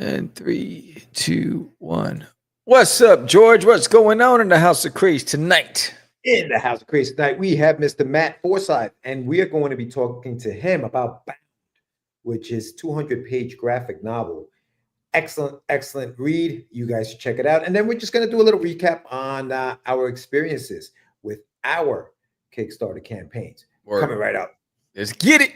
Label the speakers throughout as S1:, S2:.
S1: And 3, 2, 1. What's up, George? What's going on in the House of Craze tonight?
S2: In the House of Craze tonight, we have Mr. Matt Forsyth, and we are going to be talking to him about Bound, which is 200-page graphic novel. Excellent read. You guys should check it out. And then we're just going to do a little recap on our experiences with our Kickstarter campaigns.
S1: Word.
S2: Coming right up.
S1: Let's get it.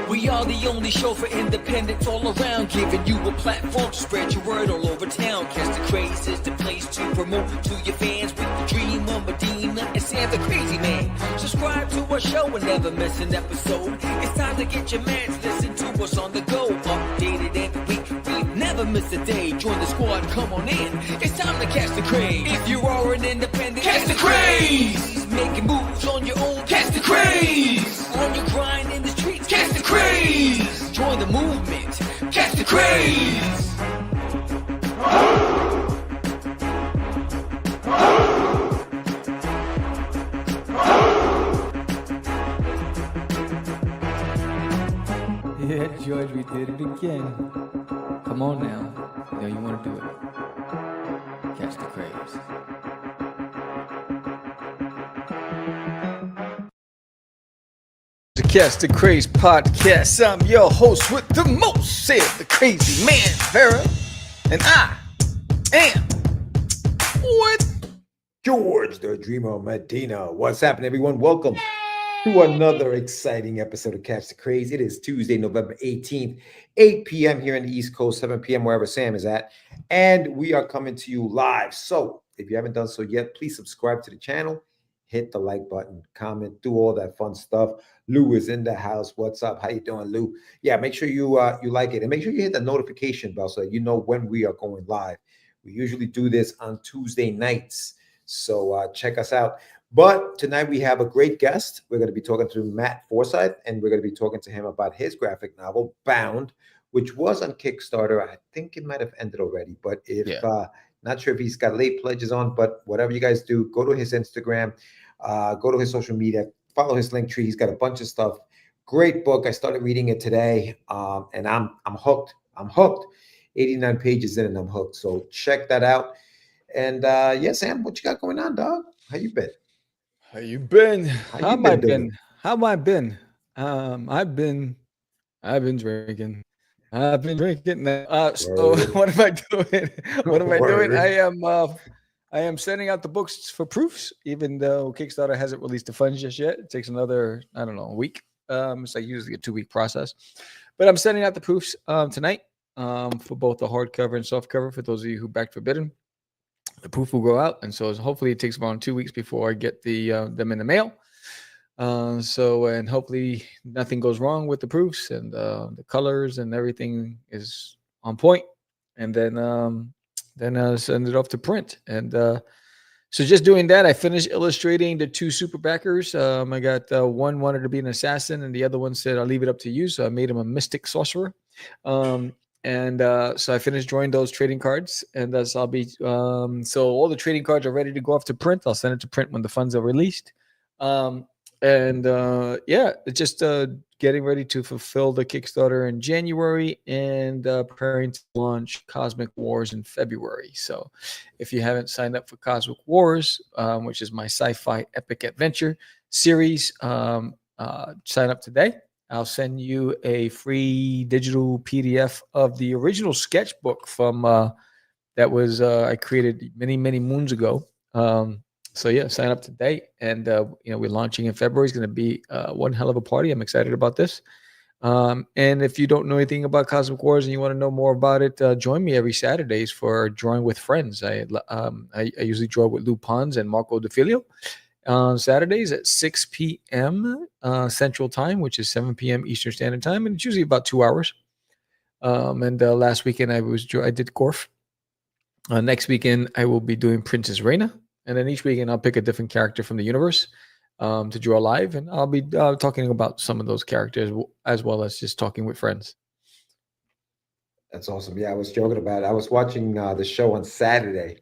S3: We are the only show for independents all around, giving you a platform to spread your word all over town. Catch the Craze is the place to promote to your fans with the dream of Medina and Sam the Crazy Man. Subscribe to our show and never miss an episode. It's time to get your mans, listen to us on the go. Updated every week, we never miss a day. Join the squad, come on in. It's time to catch the Craze. If you are an independent, catch the Craze. Making moves on your own, catch the Craze. On your grind in the streets, catch the Craze. Join the movement, catch the Craze.
S1: Yeah, George, we did it again. Come on now. You know you want to do it. Catch the Craze. The Catch the Craze podcast. I'm your host with the most, said the Crazy Man, Vera, and I am what?
S2: George, the Dreamer of Medina. What's happening, everyone? Welcome to another exciting episode of Catch the Craze. It is Tuesday, November 18th, 8 p.m. here in the East Coast, 7 p.m. wherever Sam is at. And we are coming to you live. So if you haven't done so yet, please subscribe to the channel, hit the like button, comment, do all that fun stuff. Lou is in the house. What's up? How you doing, Lou? Yeah, make sure you like it, and make sure you hit the notification bell so that you know when we are going live. We usually do this on Tuesday nights, so check us out. But tonight we have a great guest. We're going to be talking to Matt Forsyth, and we're going to be talking to him about his graphic novel, Bound, which was on Kickstarter. I think it might have ended already, but not sure if he's got late pledges on, but whatever you guys do, go to his Instagram, go to his social media, follow his link tree. He's got a bunch of stuff. Great book. I started reading it today, and I'm hooked. I'm hooked. 89 pages in, and I'm hooked. So check that out. And yeah, Sam, what you got going on, dog? How you been?
S1: How you been? How have I been? I've been drinking. I've been drinking. So what am I doing? What am I doing? I am sending out the books for proofs, even though Kickstarter hasn't released the funds just yet. It takes another, I don't know, a week. It's like usually a 2-week process. But I'm sending out the proofs tonight for both the hardcover and softcover. For those of you who backed Forbidden, the proof will go out, and so hopefully it takes around 2 weeks before I get them in the mail. And hopefully nothing goes wrong with the proofs, and the colors and everything is on point. And then send it off to print. And so just doing that, I finished illustrating the 2 super backers. I got one wanted to be an assassin, and the other one said, I'll leave it up to you. So I made him a mystic sorcerer. So I finished drawing those trading cards, and thus I'll be so all the trading cards are ready to go off to print. I'll send it to print when the funds are released. It's just getting ready to fulfill the Kickstarter in January, and preparing to launch Cosmic Wars in February. So if you haven't signed up for Cosmic Wars, which is my sci-fi epic adventure series, sign up today. I'll send you a free digital PDF of the original sketchbook from that was I created many moons ago. So yeah, sign up today, and we're launching in February. It's going to be one hell of a party. I'm excited about this. And if you don't know anything about Cosmic Wars and you want to know more about it, join me every Saturdays for Drawing with Friends. I usually draw with Lou Pons and Marco DeFilio on Saturdays at 6 p.m. Central Time, which is 7 p.m. Eastern Standard Time, and it's usually about 2 hours. Last weekend I did Gorf. Next weekend I will be doing Princess Reina. And then each weekend I'll pick a different character from the universe to draw live. And I'll be talking about some of those characters as well as just talking with friends.
S2: That's awesome. Yeah, I was joking about it. I was watching the show on Saturday,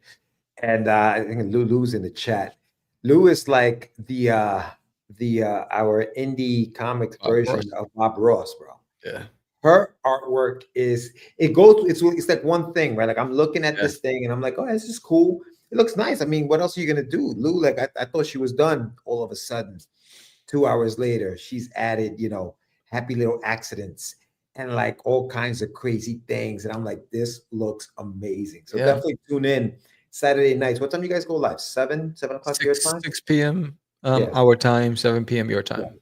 S2: And I think Lulu's in the chat. Lou is like the our indie comics
S1: Bob
S2: version
S1: Ross.
S2: of Bob Ross, bro.
S1: Yeah.
S2: Her artwork is it goes. It's like one thing, right? Like I'm looking at
S1: Yeah.
S2: this thing and I'm like, oh, this is cool. It looks nice. I mean, what else are you gonna do, Lou? Like I thought she was done. All of a sudden, 2 hours later, she's added, happy little accidents and like all kinds of crazy things. And I'm like, this looks amazing. So
S1: Yeah.
S2: definitely tune in Saturday nights. What time do you guys go live? 7 o'clock your time?
S1: 6 p.m.
S2: Yeah.
S1: Our time, 7 p.m. your time.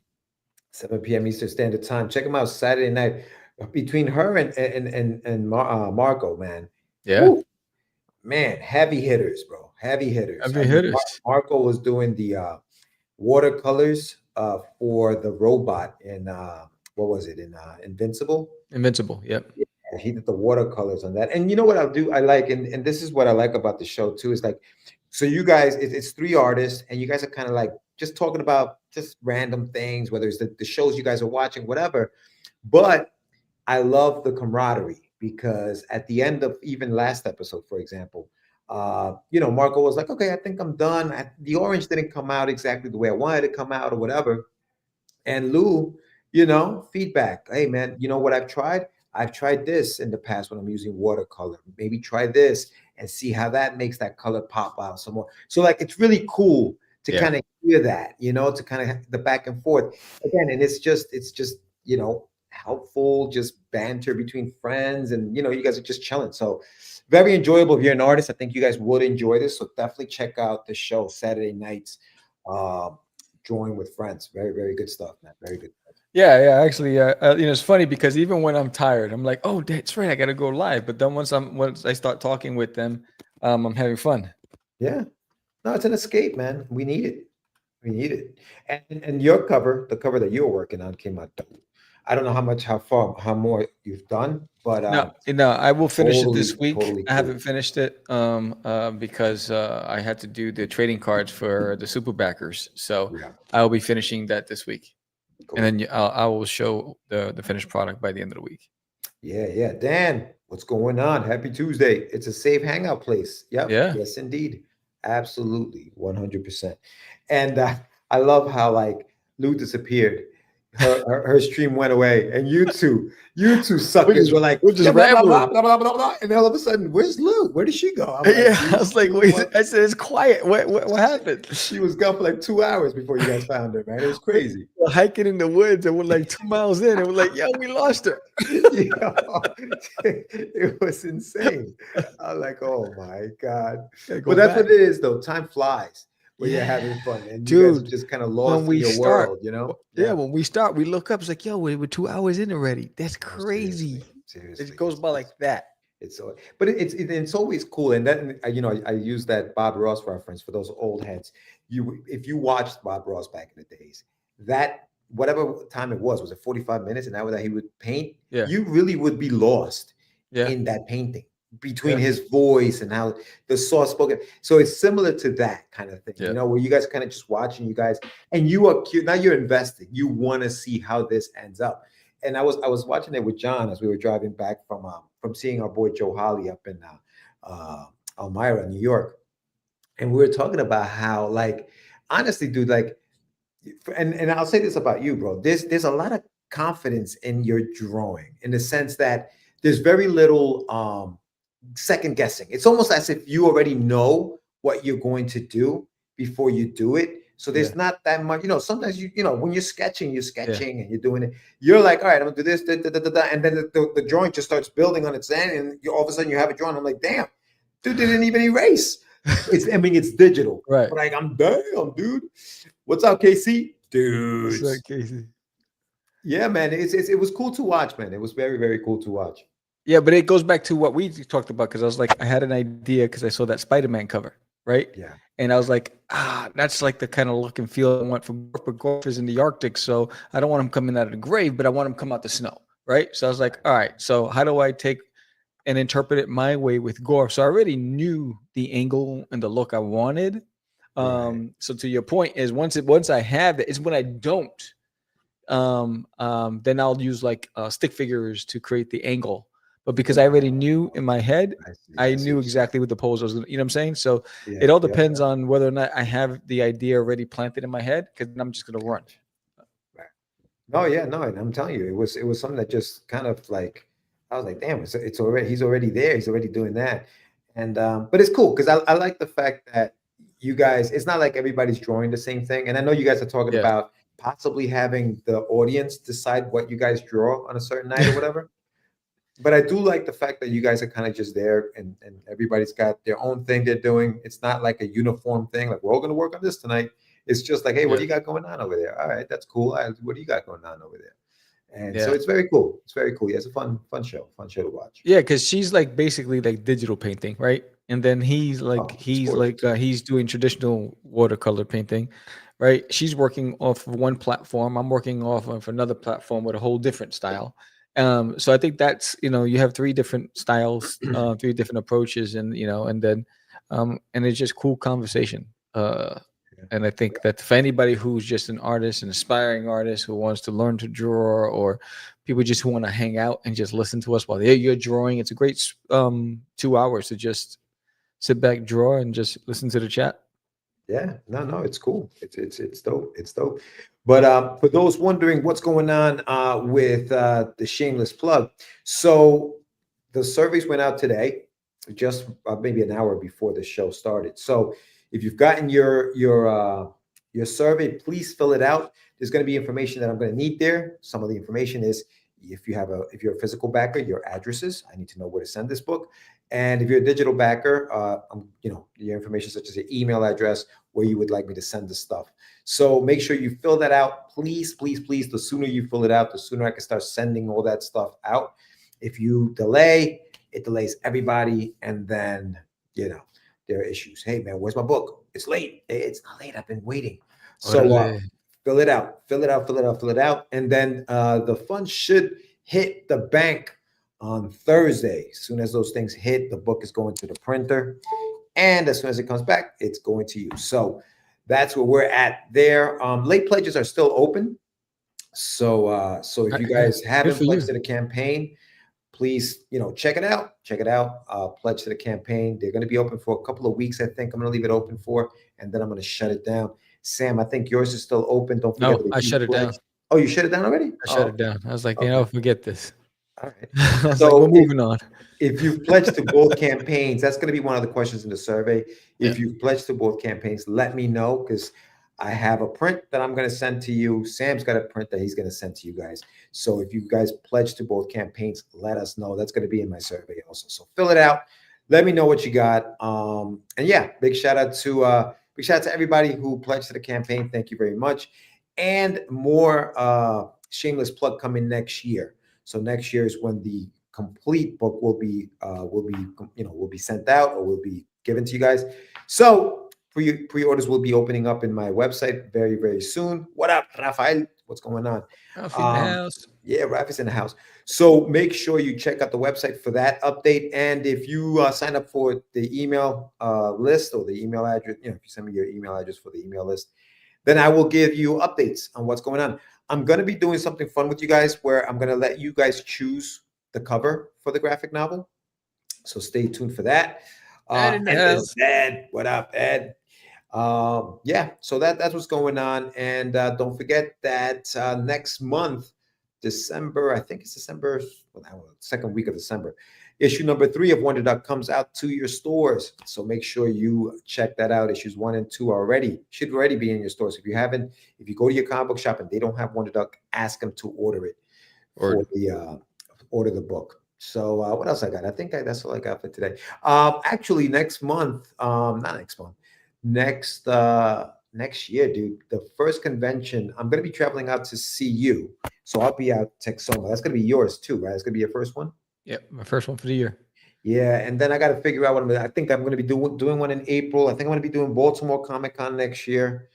S2: 7 p.m. Eastern Standard Time. Check them out Saturday night between her and Marco, man.
S1: Yeah.
S2: Woo. Man, heavy hitters, bro. Heavy hitters.
S1: Heavy hitters.
S2: Marco was doing the watercolors for the robot in what was it in Invincible?
S1: Invincible. Yep.
S2: Yeah, he did the watercolors on that. And you know what I'll do? I like, and this is what I like about the show too, is like, so you guys, it's 3 artists, and you guys are kind of like just talking about just random things, whether it's the shows you guys are watching, whatever. But I love the because at the end of even last episode, for example, Marco was like, okay, I think I'm done. The orange didn't come out exactly the way I wanted it to come out or whatever. And Lou, feedback. Hey, man, you know what I've tried? I've tried this in the past when I'm using watercolor. Maybe try this and see how that makes that color pop out some more. So like, it's really cool to kind of hear that, to kind of the back and forth again. And it's just, helpful, just banter between friends. And, you guys are just chilling. So very enjoyable. If you're an artist, I think you guys would enjoy this. So definitely check out the show Saturday nights. Drawing with friends. Very, very good stuff, man. Very good.
S1: Yeah. Actually, it's funny because even when I'm tired, I'm like, oh, that's right, I got to go live. But then once I start talking with them, I'm having fun.
S2: Yeah. No, it's an escape, man. We need it. We need it. And your cover, the cover that you were working on, came out dope. I don't know how more you've done, but
S1: no, I will finish it this week.
S2: Totally
S1: I haven't finished it because I had to do the trading cards for the super backers. So I will be finishing that this week. Cool. And then I will show the finished product by the end of the week.
S2: Yeah. Dan, what's going on? Happy Tuesday. It's a safe hangout place. Yep.
S1: Yeah.
S2: Yes, indeed. Absolutely. 100%. And I love how like Lou disappeared. Her stream went away, and you two suckers were like, blah, blah, blah, blah, blah, blah, and then all of a sudden, where's Lou? Where did she go?
S1: I was like, wait, I said, it's quiet. What happened?
S2: She was gone for like 2 hours before you guys found her, man. It was crazy.
S1: We're hiking in the woods, and we're like 2 miles in, and we're like, yo, we lost her.
S2: It was insane. I was like, oh my God. But that's what it is, though. Time flies when you're having fun, and you guys are just kind of lost in your world,
S1: Yeah, when we start, we look up. It's like, yo, we're 2 hours in already. That's crazy.
S2: Seriously.
S1: It goes by like that.
S2: But it's always cool. And then I use that Bob Ross reference for those old heads. If you watched Bob Ross back in the days, that whatever time it was it 45 minutes, an hour that he would paint?
S1: Yeah.
S2: You really would be lost in that painting. Between his voice and how the soft spoken, so it's similar to that kind of thing, where you guys kind of just watching you guys, and you are cute. Now you're invested. You want to see how this ends up. And I was watching it with John as we were driving back from seeing our boy Joe Holly up in Elmira, New York, and we were talking about how, like, honestly, dude, like, and I'll say this about you, bro. There's a lot of confidence in your drawing in the sense that there's very little second guessing. It's almost as if you already know what you're going to do before you do it. So there's not that much, sometimes when you're sketching and you're doing it, you're like, all right, I'm gonna do this, and then the drawing just starts building on its end, and all of a sudden you have it drawn. I'm like, damn, dude didn't even erase. It's digital.
S1: Right.
S2: But like, I'm damn, dude. What's up, KC? Dude.
S1: What's up, Casey?
S2: Yeah, man. It was cool to watch, man. It was very, very cool to watch.
S1: Yeah, but it goes back to what we talked about, because I was like, I had an idea because I saw that Spider-Man cover, right?
S2: Yeah.
S1: And I was like, that's like the kind of look and feel I want for Gorf, but Gorf is in the Arctic, so I don't want him coming out of the grave, but I want him to come out the snow, right? So I was like, all right, so how do I take and interpret it my way with Gorf? So I already knew the angle and the look I wanted. So to your point is once I have it, it's when I don't, then I'll use like stick figures to create the angle. but because I already knew in my head, I
S2: see what
S1: knew
S2: you're
S1: exactly what the pose was. You know what I'm saying? So
S2: saying.
S1: it all
S2: Yeah,
S1: depends on whether or not I have the idea already planted in my head, because then I'm just gonna run.
S2: right. No, yeah, no, and I'm telling you, it was something that just kind of like I was like, damn, it's already he's already there, he's already doing that, and but it's cool because I like the fact that you guys, it's not like everybody's drawing the same thing, and I know you guys are talking
S1: Yeah.
S2: about possibly having the audience decide what you guys draw on a certain night or whatever. But I do like the fact that you guys are kind of just there, and everybody's got their own thing they're doing. It's not like a uniform thing, like we're all going to work on this tonight. It's just like, hey, what
S1: Yeah.
S2: do you got going on over there? All right, that's cool. What do you got going on over there? And so
S1: Yeah.
S2: it's very cool. It's very cool. Yeah, it's a fun show to watch.
S1: Yeah, because she's like basically like digital painting, right? And then
S2: Oh, it's gorgeous.
S1: he's doing traditional watercolor painting, right? She's working off of one platform. I'm working off of another platform with a whole different style. So I think that's, you have three different styles, three different approaches, and and then and it's just cool conversation.
S2: Yeah.
S1: And I think that for anybody who's just an artist, an aspiring artist who wants to learn to draw, or people just who want to hang out and just listen to us while you're drawing, it's a great 2 hours to just sit back, draw, and just listen to the chat.
S2: Yeah, no, it's cool. It's dope. It's dope. But for those wondering what's going on with the shameless plug, so the surveys went out today, just maybe an hour before the show started. So if you've gotten your survey, please fill it out. There's going to be information that I'm going to need there. Some of the information is if you're a physical backer, your addresses. I need to know where to send this book. And if you're a digital backer, your information such as your email address, where you would like me to send the stuff. So make sure you fill that out, please, please, please. The sooner you fill it out, the sooner I can start sending all that stuff out. If you delay, it delays everybody, and then there are issues. Hey man, where's my book? It's late. It's not late. I've been waiting. So fill it out, fill it out, fill it out, fill it out, and then the funds should hit the bank on Thursday. As soon as those things hit, the book is going to the printer. And as soon as it comes back, it's going to you. So that's where we're at there. Late pledges are still open. So if you guys haven't pledged to the campaign, please, check it out. Check it out. Pledge to the campaign. They're going to be open for a couple of weeks, I think. I'm going to leave it open for, and then I'm going to shut it down. Sam, I think yours is still open. Don't forget.
S1: No, I shut it down.
S2: Oh, you shut it down already?
S1: I shut it down. I was like, forget this.
S2: All right.
S1: I was like, we're moving on.
S2: If you've pledged to both campaigns, that's going to be one of the questions in the survey. If you've pledged to both campaigns, let me know, because I have a print that I'm going to send to you. Sam's got a print that he's going to send to you guys. So if you guys pledge to both campaigns, let us know. That's going to be in my survey also. So fill it out. Let me know what you got. And yeah, big shout out to everybody who pledged to the campaign. Thank you very much. And more shameless plug coming next year. So next year is when the complete book will be sent out, or will be given to you guys. So pre-orders will be opening up in my website very, very soon. What up, Rafael? What's going on?
S1: Ralph's in the house.
S2: Yeah, Ralph is in the house. So make sure you check out the website for that update. And if you sign up for the email list, or the email address, if you send me your email address for the email list, then I will give you updates on what's going on. I'm going to be doing something fun with you guys, where I'm going to let you guys choose the cover for the graphic novel. So stay tuned for that.
S1: Ed,
S2: what up, Ed? Yeah, so that's what's going on. And don't forget that next month, December, I think it's December, second week of December, issue number 3 of Wonder Duck comes out to your stores. So make sure you check that out. Issues 1 and 2 should already be in your stores. If you go to your comic book shop and they don't have Wonder Duck, ask them to order it order the book. So what else I got? I think that's all I got for today. Actually, next month, next year, dude, the first convention, I'm going to be traveling out to see you. So I'll be out Texoma. That's going to be yours too, right? It's going to be your first one?
S1: Yeah, my first one for the year.
S2: Yeah, and then I got to figure out what I think I'm going to be doing one in April. I think I'm going to be doing Baltimore Comic Con next year,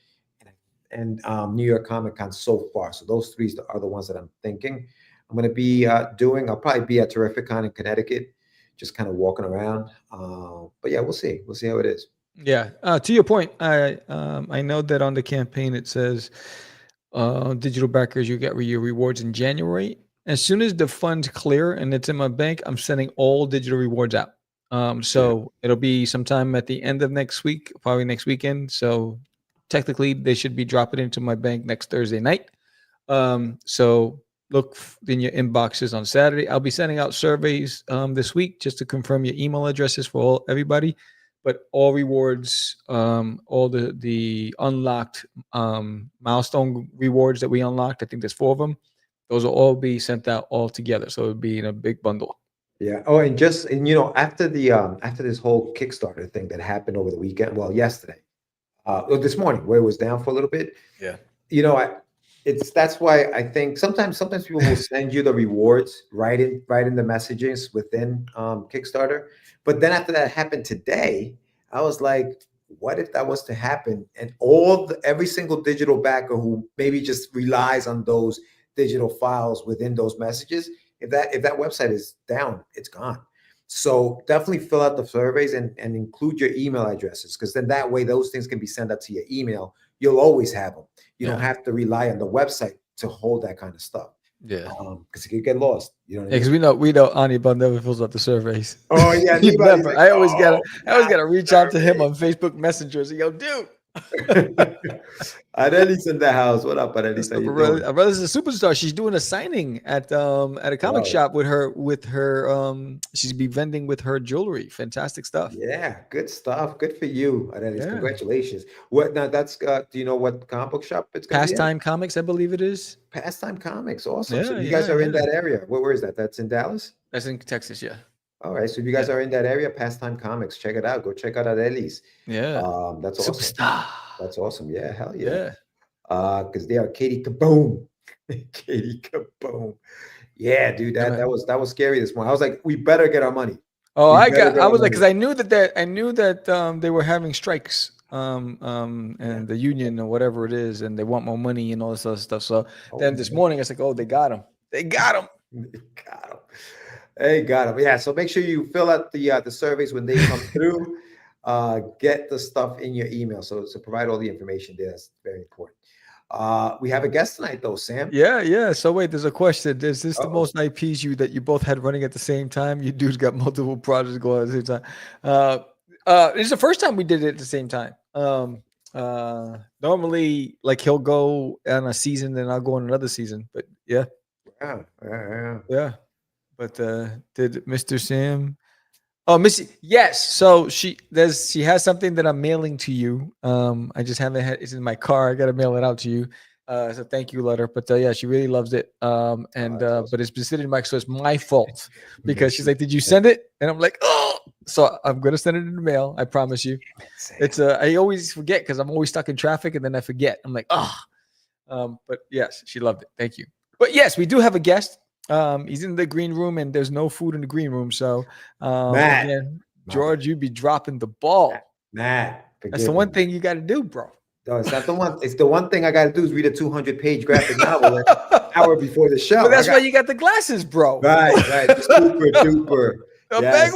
S2: and New York Comic Con so far. So those 3 are the ones that I'm thinking I'm going to be doing. I'll probably be at Terrificon in Connecticut, just kind of walking around. But yeah, we'll see. We'll see how it is.
S1: Yeah. To your point, I know that on the campaign it says digital backers, you get your rewards in January. as soon as the funds clear and it's in my bank, I'm sending all digital rewards out. So it'll be sometime at the end of next week, probably next weekend. So technically, they should be dropping into my bank next Thursday night. So look in your inboxes on Saturday. I'll be sending out surveys this week just to confirm your email addresses for everybody. But all rewards, all the unlocked milestone rewards that we unlocked, I think there's 4 of them. Those will all be sent out all together. So it'll be in a big bundle.
S2: Yeah. Oh, and after this whole Kickstarter thing that happened over the weekend, well, yesterday, this morning, where it was down for a little bit.
S1: Yeah.
S2: That's why I think sometimes people will send you the rewards right in the messages within Kickstarter. But then after that happened today, I was like, what if that was to happen? And every single digital backer who maybe just relies on those digital files within those messages, if that website is down, it's gone. So definitely fill out the surveys and include your email addresses, because then that way those things can be sent out to your email. You'll always have them. You don't have to rely on the website to hold that kind of stuff.
S1: Yeah.
S2: Because it could get lost. You know what I mean?
S1: Because we know Anibal never fills out the surveys.
S2: Oh yeah.
S1: Never.
S2: Like,
S1: I always gotta reach out to him on Facebook Messenger and say, yo, dude.
S2: Arelis in the house. What up, Arelis? How you doing?
S1: Our brother's a superstar. She's doing a signing at a comic shop with her she's be vending with her jewelry. Fantastic stuff.
S2: Yeah, good stuff. Good for you, Arelis. Congratulations. What now? That's do you know what comic book shop it's gonna
S1: Pastime Comics, I believe it is.
S2: Pastime Comics. Awesome.
S1: Yeah,
S2: so you guys are in that area. Where is that? That's in Dallas?
S1: That's in Texas, yeah.
S2: All right. So if you guys are in that area, Pastime Comics, check it out. Go check out Arelis.
S1: Yeah.
S2: That's awesome.
S1: Superstar.
S2: That's awesome. Yeah, hell yeah.
S1: Yeah.
S2: Because they are Katie Kaboom. Katie Kaboom. Yeah, dude, that was scary this morning. I was like, we better get our money.
S1: Oh, I was like, because I knew that they were having strikes, and the union or whatever it is, and they want more money and all this other stuff. So then this morning, I was like, oh, they got him. They got him.
S2: They got him. They got him. Yeah. So make sure you fill out the surveys when they come through. Get the stuff in your email. So provide all the information there. That's very important. We have a guest tonight, though, Sam.
S1: Yeah. So wait, there's a question. Is this the most IPs that you both had running at the same time? You dudes got multiple projects going at the same time. It's the first time we did it at the same time. Normally, like he'll go on a season, then I'll go on another season. But yeah. But did Mr. Sam? Oh, Missy, yes. So she has something that I'm mailing to you. I just haven't had it's in my car. I gotta mail it out to you. So thank you letter. But yeah, she really loves it. But it's been sitting in my, so it's my fault because she's like, did you send it? And I'm like, oh, so I'm gonna send it in the mail. I promise you. It's I always forget because I'm always stuck in traffic and then I forget. I'm like, oh. But yes, she loved it. Thank you. But yes, we do have a guest. He's in the green room and there's no food in the green room. So
S2: Matt,
S1: again, George, you'd be dropping the ball.
S2: Matt,
S1: that's the one thing you got to do, bro.
S2: No, it's not the one. It's the one thing I got to do is read a 200-page graphic novel an hour before the show.
S1: But that's why you got the glasses, bro.
S2: Right. Super duper.
S1: Yes.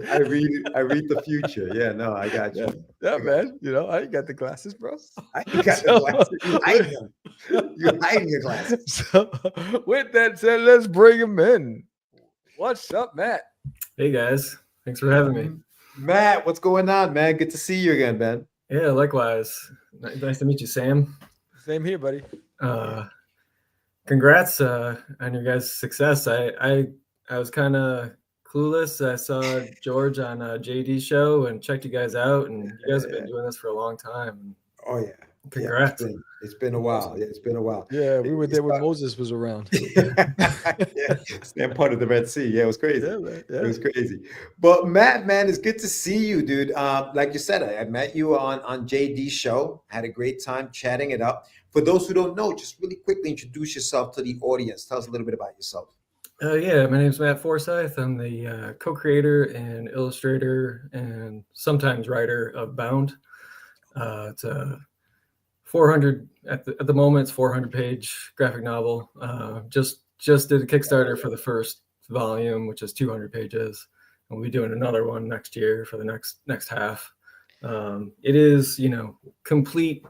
S2: I read the future. Yeah, no, I got you.
S1: Yeah, man. I got the glasses, bro.
S2: I got the glasses. You hide them. You hide your glasses.
S1: So, with that said, let's bring him in. What's up, Matt?
S4: Hey guys, thanks for having me.
S2: Matt, what's going on, man? Good to see you again, man.
S4: Yeah, likewise. Nice to meet you, Sam.
S1: Same here, buddy.
S4: Congrats on your guys' success. I was kind of clueless. I saw George on a JD show and checked you guys out, and you guys have been doing this for a long time.
S2: Oh yeah,
S4: congrats!
S2: Yeah, it's been a while. Yeah, it's been a while.
S1: Yeah, we were there when Moses was around.
S2: Stand part of the Red Sea. Yeah, it was crazy.
S1: Yeah.
S2: It was crazy. But Matt, man, it's good to see you, dude. Like you said, I met you on JD's show. Had a great time chatting it up. For those who don't know, just really quickly introduce yourself to the audience. Tell us a little bit about yourself.
S4: Yeah, my name's Matt Forsyth. I'm the co-creator and illustrator and sometimes writer of Bound. It's a 400 at the moment. It's 400-page graphic novel. Just did a Kickstarter for the first volume, which is 200 pages, and we'll be doing another one next year for the next half. It is complete,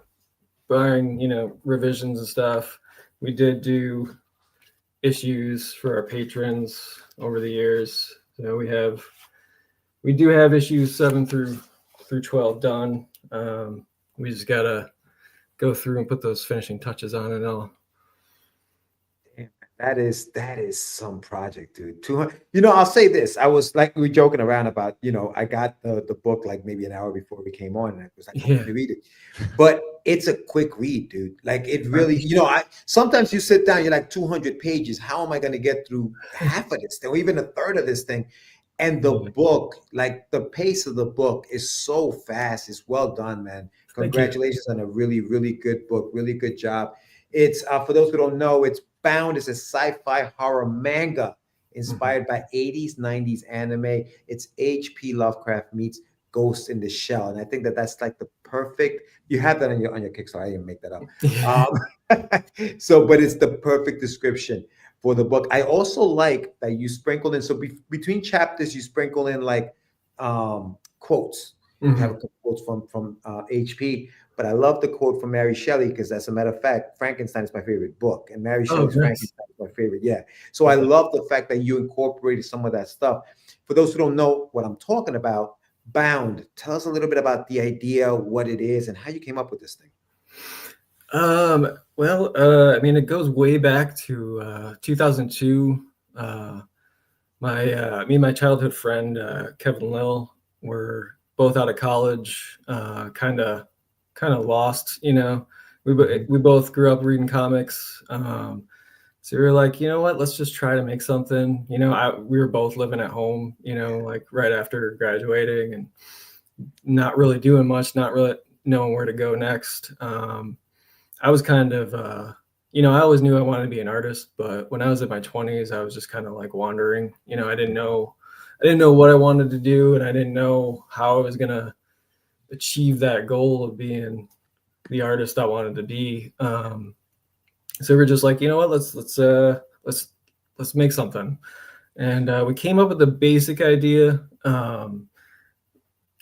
S4: barring revisions and stuff. We did do issues for our patrons over the years. So we do have issues 7 through 12 done. We just gotta go through and put those finishing touches on it all.
S2: That is some project, dude. 200. I'll say this. I was like, we were joking around about, I got the book like maybe an hour before we came on, and I was like, I'm gonna read it. But it's a quick read, dude. Like it really, I sometimes you sit down, you're like 200 pages. How am I gonna get through half of this thing, or even a third of this thing? And the book, like the pace of the book is so fast. It's well done, man. Congratulations on a really, really good book. Really good job. It's for those who don't know, it's Bound is a sci-fi horror manga inspired by 80s, 90s anime. It's H.P. Lovecraft meets Ghost in the Shell. And I think that's like the perfect, you have that on your Kickstarter. I didn't make that up. But it's the perfect description for the book. I also like that you sprinkled in, so between chapters, you sprinkle in like quotes. You have a couple quotes from HP. But I love the quote from Mary Shelley because, as a matter of fact, Frankenstein is my favorite book, and Mary Shelley's Frankenstein is my favorite. Yeah, so I love the fact that you incorporated some of that stuff. For those who don't know what I'm talking about, Bound. Tell us a little bit about the idea, what it is, and how you came up with this thing.
S4: Well, I mean, it goes way back to 2002. Me and my childhood friend Kevin Lill were both out of college, kind of lost, we both grew up reading comics. So we were like, you know what, let's just try to make something. We were both living at home, like right after graduating and not really doing much, not really knowing where to go next. I was kind of, I always knew I wanted to be an artist, but when I was in my 20s, I was just kind of like wandering. I didn't know what I wanted to do, and I didn't know how I was going to achieve that goal of being the artist I wanted to be. So we're just like, you know what, let's make something. And we came up with a basic idea.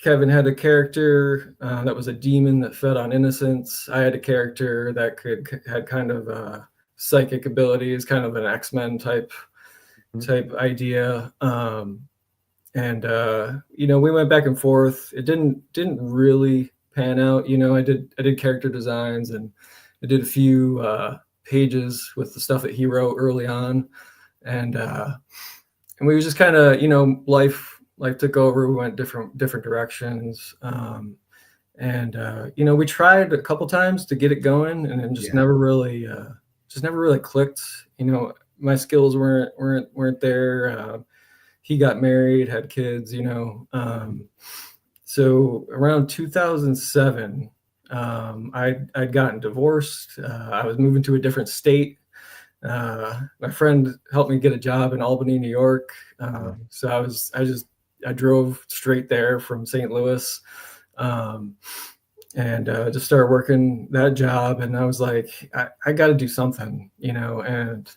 S4: Kevin had a character that was a demon that fed on innocence. I had a character that had kind of psychic abilities, kind of an X-Men type idea. And we went back and forth. It didn't really pan out. I did character designs, and I did a few pages with the stuff that he wrote early on, and we were just kind of, life took over. We went different directions, and we tried a couple times to get it going, and it just never really clicked. My skills weren't there. He got married, had kids, so around 2007, I'd gotten divorced. I was moving to a different state. My friend helped me get a job in Albany, New York. So I drove straight there from St. Louis, and just started working that job. And I was like, I got to do something, and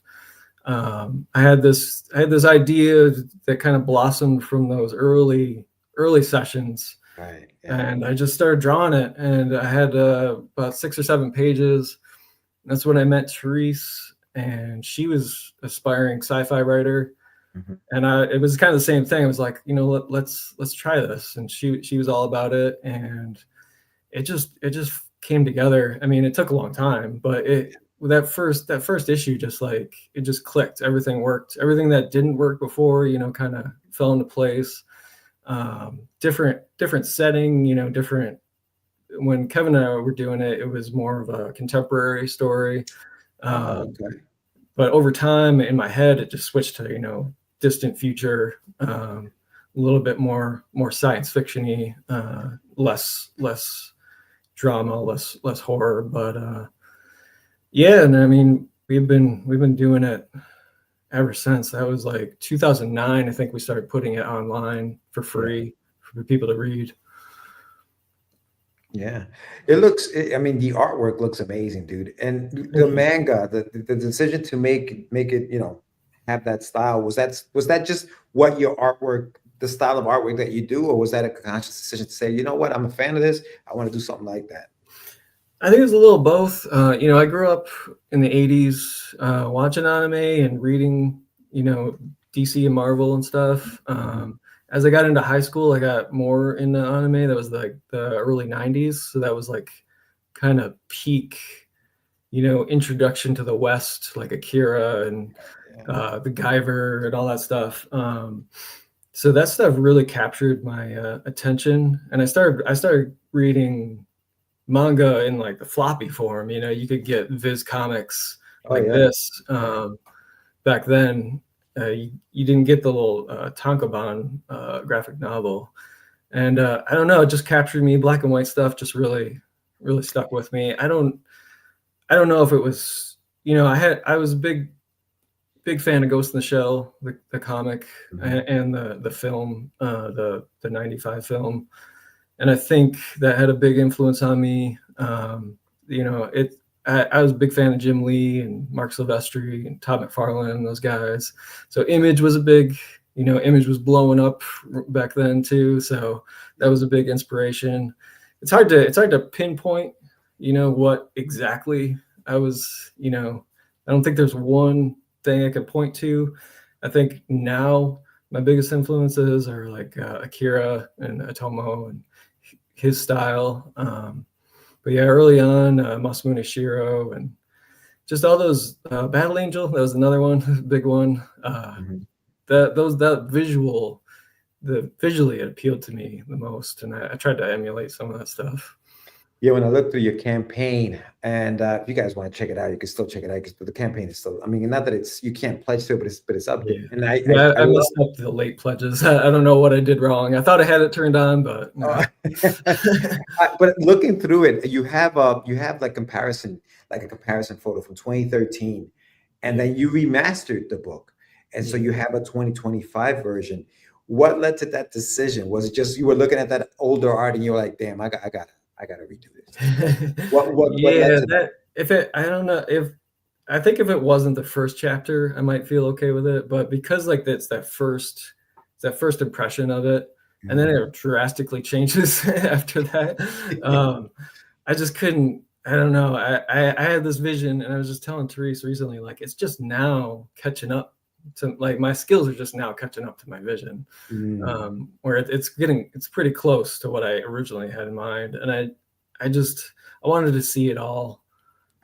S4: I had this idea that kind of blossomed from those early sessions.
S2: Right.
S4: Yeah. And I just started drawing it, and I had about 6 or 7 pages. That's when I met Therese, and she was aspiring sci-fi writer. And it was kind of the same thing. I was like, let's try this. And she was all about it. And it just came together. I mean, it took a long time, but that first issue, it just clicked. Everything worked. Everything that didn't work before, kind of fell into place. Different setting, different. When Kevin and I were doing it, it was more of a contemporary story.
S2: Okay.
S4: But over time in my head, it just switched to, distant future, a little bit more science fiction-y, less drama, less horror. But yeah, and I mean, we've been doing it ever since. That was like 2009. I think we started putting it online for free for people to read.
S2: Yeah, it looks. I mean, the artwork looks amazing, dude. And the manga, the decision to make it, have that style, was that just what your artwork, the style of artwork that you do, or was that a conscious decision to say, you know what, I'm a fan of this, I want to do something like that?
S4: I think it's a little both. I grew up in the 80s watching anime and reading, DC and Marvel and stuff. As I got into high school, I got more into anime. That was like the early 90s. So that was like kind of peak, introduction to the West, like Akira and the Guyver and all that stuff. So that stuff really captured my attention. And I started reading manga in like the floppy form. You could get Viz comics this back then. You didn't get the little tankobon graphic novel, and I don't know, it just captured me. Black and white stuff just really stuck with me. I don't know if it was, I was a big fan of Ghost in the Shell, the comic, and the film, the 95 film. And I think that had a big influence on me. I was a big fan of Jim Lee and Mark Silvestri and Todd McFarlane and those guys. So Image was a big, Image was blowing up back then too. So that was a big inspiration. It's hard to pinpoint, what exactly I was, I don't think there's one thing I could point to. I think now my biggest influences are like Akira and Otomo and his style. But yeah, early on, Masamune Shirow and just all those Battle Angel. That was another one, big one. Visually it appealed to me the most, and I tried to emulate some of that stuff.
S2: Yeah, when I looked through your campaign, and if you guys want to check it out, you can still check it out because the campaign is still. I mean, not that you can't pledge to it, but it's up there. And I
S4: messed up the late pledges. I don't know what I did wrong. I thought I had it turned on, but no.
S2: But looking through it, you have like a comparison photo from 2013, and then you remastered the book, and so you have a 2025 version. What led to that decision? Was it just you were looking at that older art and you were like, "Damn, I gotta redo this." What led to that?
S4: I don't know, I think if it wasn't the first chapter, I might feel okay with it. But because like it's that first impression of it, and then it drastically changes after that. I just couldn't. I don't know. I had this vision, and I was just telling Therese recently, like it's just now catching up to, like, my skills are just now catching up to my vision, where it's pretty close to what I originally had in mind, and I wanted to see it all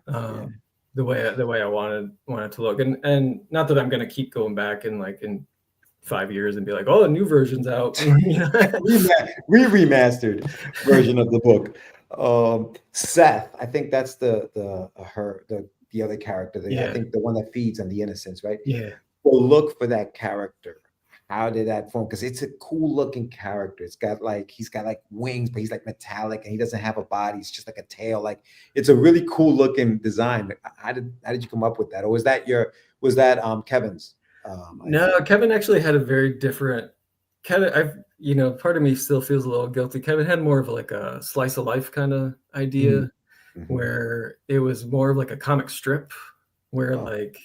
S4: the way I wanted it to look, and not that I'm gonna keep going back and like in 5 years and be like, oh, a new version's out.
S2: Remastered version of the book. Seth, I think that's the other character. I think the one that feeds on the innocence, right?
S4: Yeah.
S2: Well, look for that character. How did that form? Because it's a cool looking character. He's got like wings, but he's like metallic, and he doesn't have a body. It's just like a tail. Like it's a really cool looking design. How did you come up with that? Or was that Kevin's?
S4: No, Kevin actually had a very different. Kevin, part of me still feels a little guilty. Kevin had more of like a slice of life kind of idea, where it was more of like a comic strip, where like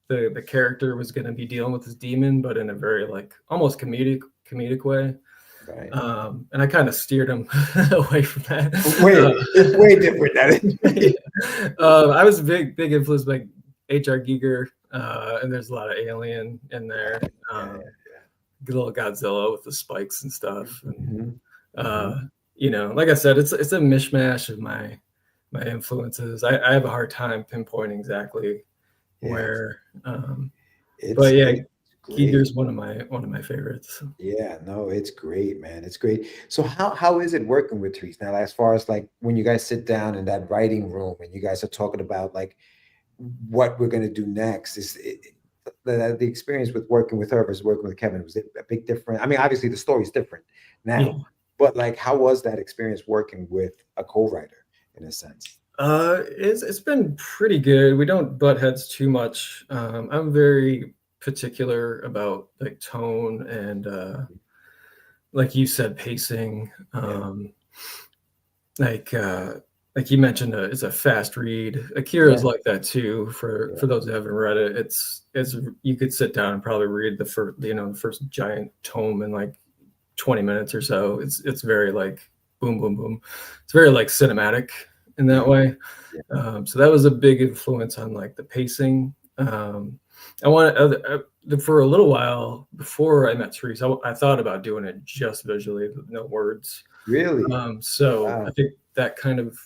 S4: the character was going to be dealing with this demon, but in a very like almost comedic way.
S2: Right.
S4: And I kind of steered him away from that.
S2: It's way different than
S4: I was a big influenced by H.R. Giger, and there's a lot of Alien in there. Little Godzilla with the spikes and stuff. And, like I said, it's a mishmash of my influences. I have a hard time pinpointing exactly where. But yeah, Giger's one of my favorites.
S2: Yeah, no, it's great, man. It's great. So how is it working with Therese now, as far as like when you guys sit down in that writing room and you guys are talking about like what we're going to do next? The experience with working with her versus working with Kevin, was it a big difference? I mean, obviously the story's different now, but like, how was that experience working with a co-writer in a sense?
S4: It's been pretty good. We don't butt heads too much. I'm very particular about like tone and like you said, pacing. Like you mentioned, it's a fast read. Akira's like that too. For those who haven't read it, it's you could sit down and probably read the first giant tome in like 20 minutes or so. It's very like boom, boom, boom. It's very like cinematic. in that way.
S2: Yeah.
S4: So that was a big influence on like the pacing. I wanted for a little while before I met Therese, I thought about doing it just visually with no words.
S2: Really?
S4: So
S2: Wow.
S4: I think that kind of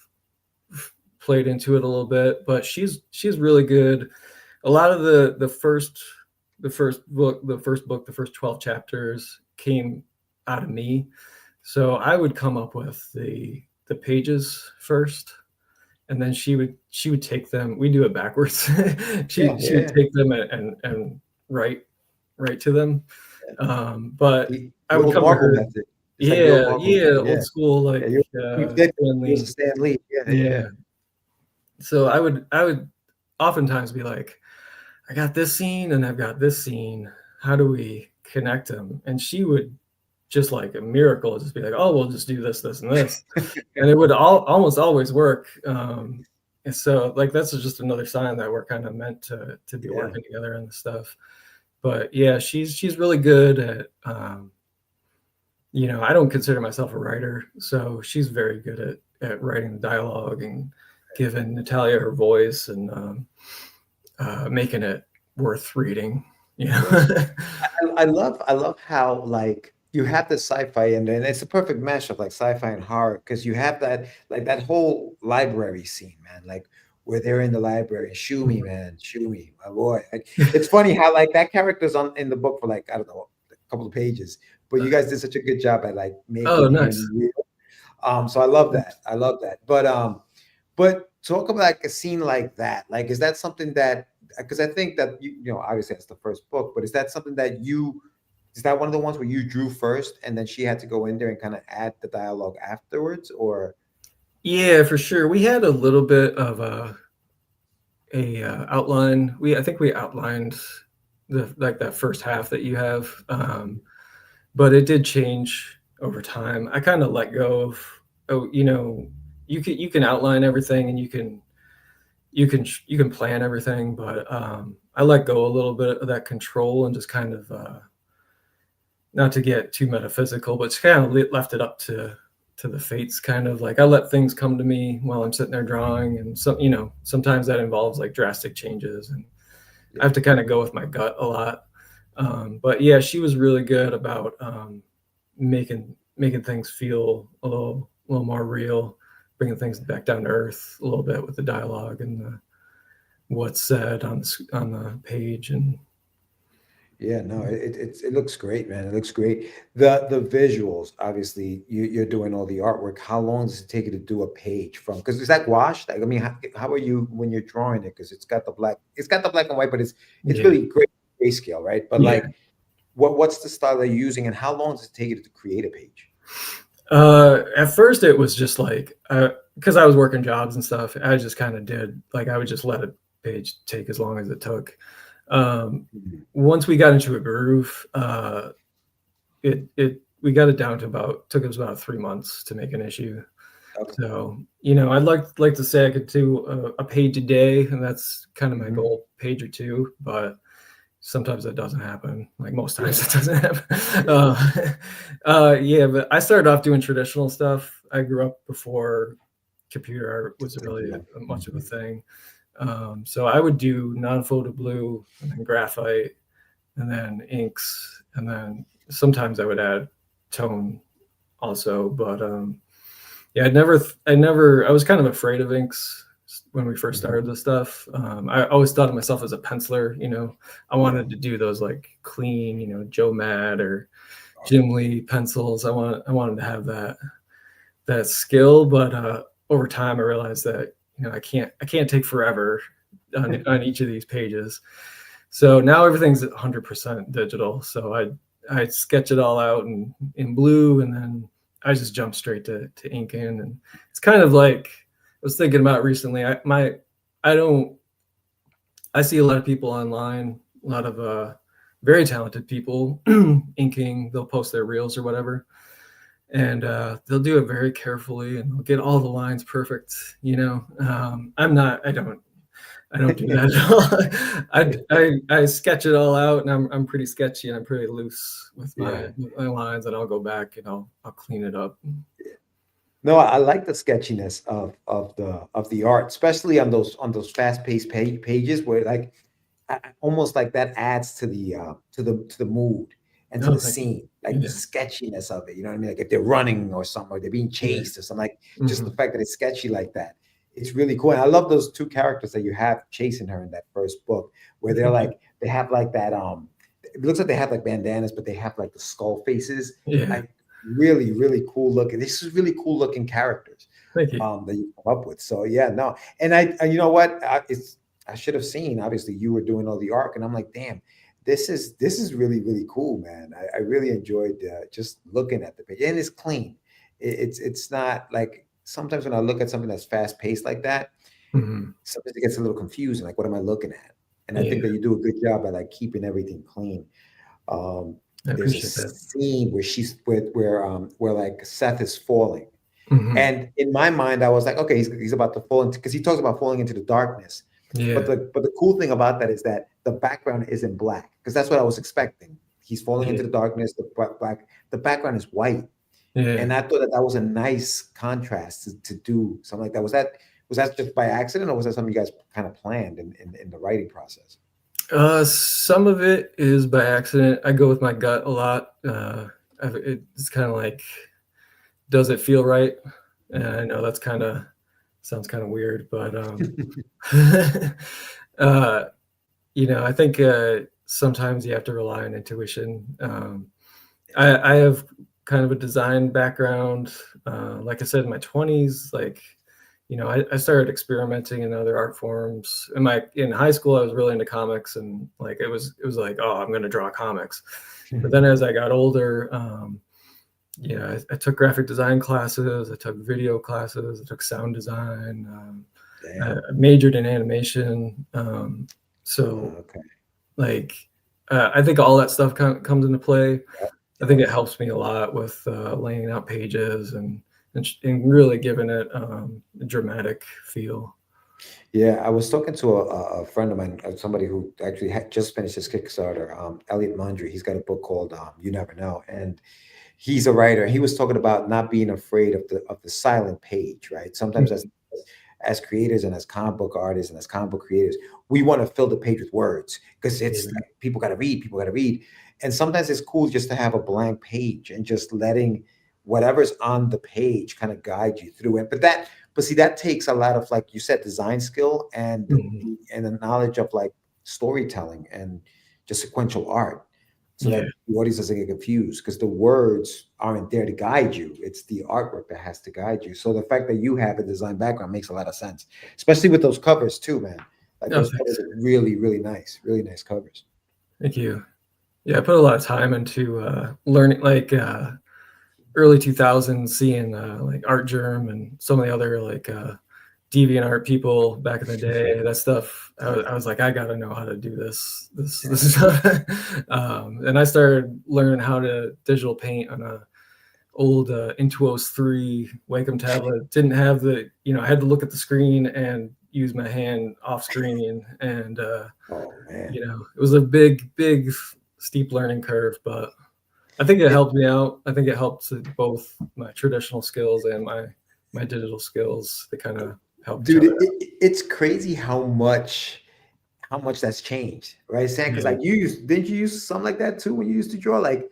S4: played into it a little bit, but she's really good. A lot of the first book, the first 12 chapters came out of me. So I would come up with the pages first, and then she would take them. We do it backwards. she would take them and write to them. But
S2: The
S4: I would
S2: old
S4: come to
S2: Marvel
S4: her.
S2: method. It's like the old Marvel method.
S4: Old school, like
S2: Yeah, you did.
S4: Stan
S2: It was
S4: Lee.
S2: Stan Lee. Yeah.
S4: Yeah. So I would oftentimes be like, I got this scene and I've got this scene. How do we connect them? And she would just like a miracle, just be like, oh, we'll just do this, this, and this. And it would almost always work. And so like, that's just another sign that we're kind of meant to be working together and stuff. But yeah, she's really good at, I don't consider myself a writer. So she's very good at writing the dialogue and giving Natalia her voice and making it worth reading.
S2: I love how like you have the sci-fi and it's a perfect mashup like sci-fi and horror because you have that like that whole library scene, man. Like where they're in the library, Shumi, man, Shumi, my boy. Like, it's funny how like that character's in the book for like I don't know a couple of pages, but you guys did such a good job at like making him real. So I love that. I love that. But talk about like a scene like that. Like, is that something that, because I think that, obviously that's the first book, but is that something that is that one of the ones where you drew first and then she had to go in there and kind of add the dialogue afterwards or?
S4: Yeah, for sure. We had a little bit of a outline. I think we outlined that first half that you have. But it did change over time. I kind of let go of, you can outline everything and you can plan everything, but I let go a little bit of that control and just kind of not to get too metaphysical, but just kind of left it up to the fates. Kind of like I let things come to me while I'm sitting there drawing, and sometimes that involves like drastic changes, and I have to kind of go with my gut a lot. But yeah, she was really good about making things feel a little more real, bringing things back down to earth a little bit with the dialogue and what's said on the page. And
S2: yeah, no, it looks great, man. It looks great. The visuals, obviously, you're doing all the artwork. How long does it take you to do a page from? Because is that gouache? Like, I mean, how are you when you're drawing it? Because it's got the black and white, but it's really great grayscale, right? But like, what's the style they're using, and how long does it take you to create a page?
S4: At first, it was just like because I was working jobs and stuff. I just kind of did like I would just let a page take as long as it took. Once we got into a groove, we got it down to took us about 3 months to make an issue. Okay. So, I'd like to say I could do a page a day, and that's kind of my goal, page or two, but sometimes that doesn't happen. Like most times it doesn't happen. But I started off doing traditional stuff. I grew up before computer art was really much of a thing. So I would do non-photo blue and then graphite and then inks. And then sometimes I would add tone also, but I was kind of afraid of inks when we first started this stuff. I always thought of myself as a penciler, I wanted to do those like clean, Joe Mad or Jim Lee pencils. I wanted to have that skill, but over time I realized that I can't take forever on each of these pages. So now everything's 100% digital. So I sketch it all out in blue, and then I just jump straight to inking. And it's kind of like I was thinking about recently. I see a lot of people online, a lot of very talented people inking. They'll post their reels or whatever, and they'll do it very carefully and they'll get all the lines perfect. I don't do that at all. I sketch it all out, and I'm pretty sketchy and I'm pretty loose with my lines, and I'll go back and I'll clean it up.
S2: No, I like the sketchiness of the art, especially on those fast-paced pages where like almost like that adds to the mood and to
S4: Oh,
S2: the
S4: thank you.
S2: scene, like the
S4: Yeah.
S2: sketchiness of it. You know what I mean? Like if they're running or something, or they're being
S4: Yeah.
S2: chased or something, like just the
S4: Mhm.
S2: fact that it's sketchy like that. It's really cool. And I love those two characters that you have chasing her in that first book, where they're
S4: Thank you.
S2: like they have like that it looks like they have like bandanas, but they have like the skull faces.
S4: Yeah.
S2: Like really, really cool looking. This is really cool looking characters
S4: Thank you.
S2: that you come up with. So yeah, no. And you know what? I should have seen, obviously you were doing all the arc, and I'm like, damn, this is really, really cool, man. I really enjoyed just looking at the page, and it's clean. It's not like sometimes when I look at something that's fast paced like that,
S4: Mhm.
S2: sometimes it gets a little confusing. Like, what am I looking at? And I think
S4: Yeah.
S2: that you do a good job at like keeping everything clean.
S4: I
S2: There's a
S4: appreciate that.
S2: scene where where like Seth is falling,
S4: Mhm.
S2: and in my mind, I was like, okay, he's about to fall into, because he talks about falling into the darkness. But
S4: Yeah.
S2: the cool thing about that is that the background isn't black, because that's what I was expecting. He's falling into
S4: Yeah.
S2: the darkness. The background is white,
S4: Yeah.
S2: and I thought that that was a nice contrast to do something like that. Was that just by accident, or was that something you guys kind of planned in the writing process?
S4: Some of it is by accident. I go with my gut a lot. It's kind of like, does it feel right? And I know that's kind of sounds kind of weird, but uh, I think sometimes you have to rely on intuition. I have kind of a design background. Like I said, in my 20s, like, I started experimenting in other art forms. In high school, I was really into comics, and like it was like, oh, I'm going to draw comics. But then as I got older, I took graphic design classes, I took video classes, I took sound design, I majored in animation. So
S2: Okay.
S4: like, I think all that stuff comes into play.
S2: Yep.
S4: I think it helps me a lot with laying out pages and really giving it a dramatic feel.
S2: Yeah, I was talking to a friend of mine, somebody who actually had just finished his Kickstarter, Elliot Mondry. He's got a book called You Never Know, and he's a writer. He was talking about not being afraid of the silent page, right? Sometimes as creators and as comic book artists and as comic book creators, we want to fill the page with words because it's
S4: Yeah.
S2: like people got to read. And sometimes it's cool just to have a blank page and just letting whatever's on the page kind of guide you through it. But see, that takes a lot of, like you said, design skill and
S4: Mhm.
S2: the knowledge of like storytelling and just sequential art, so
S4: Yeah.
S2: that the audience doesn't get confused, because the words aren't there to guide you. It's the artwork that has to guide you. So the fact that you have a design background makes a lot of sense, especially with those covers too, man. Like
S4: Oh,
S2: those covers
S4: thanks.
S2: are really, really nice covers.
S4: Thank you. Yeah, I put a lot of time into learning, like early 2000s, seeing like Art Germ and some of the other like DeviantArt people back in the day. That stuff, I was like, I got to know how to do this stuff. And I started learning how to digital paint on a old Intuos 3 Wacom tablet. Didn't have I had to look at the screen and use my hand off screen, and
S2: Oh man.
S4: it was a big steep learning curve, but I think it helped me out. I think it helped both my traditional skills and my digital skills. They kind of help each
S2: Dude,
S4: other out.
S2: it's crazy how much that's changed, right, Sam? Because like didn't you use something like that too when you used to draw? Like,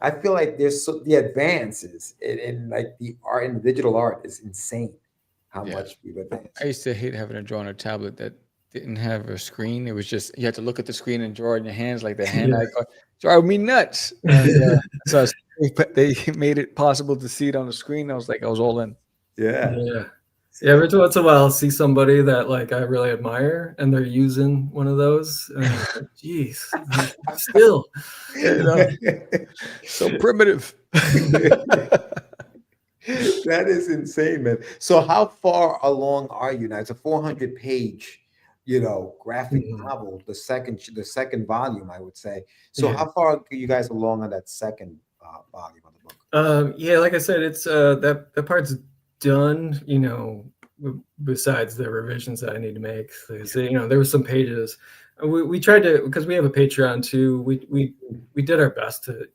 S2: I feel like there's the advances in like the art and the digital art is insane. How
S1: Yeah.
S2: much we've advanced.
S1: I used to hate having to draw on a tablet that didn't have a screen. It was just, you had to look at the screen and draw in your hands, like the hand
S4: Yeah.
S1: icon. Drove me nuts. And so they made it possible to see it on the screen. I was all in.
S2: Yeah.
S4: Yeah, every once in a while I'll see somebody that like I really admire and they're using one of those, and I'm like, geez, still,
S1: so primitive.
S2: That is insane, man. So how far along are you now? It's a 400-page, graphic novel, the second volume, I would say. So
S4: Yeah.
S2: how far are you guys along on that second volume of the book?
S4: Yeah, like I said, it's that part's done, besides the revisions that I need to make. So, there were some pages. We tried to, because we have a Patreon too. We did our best to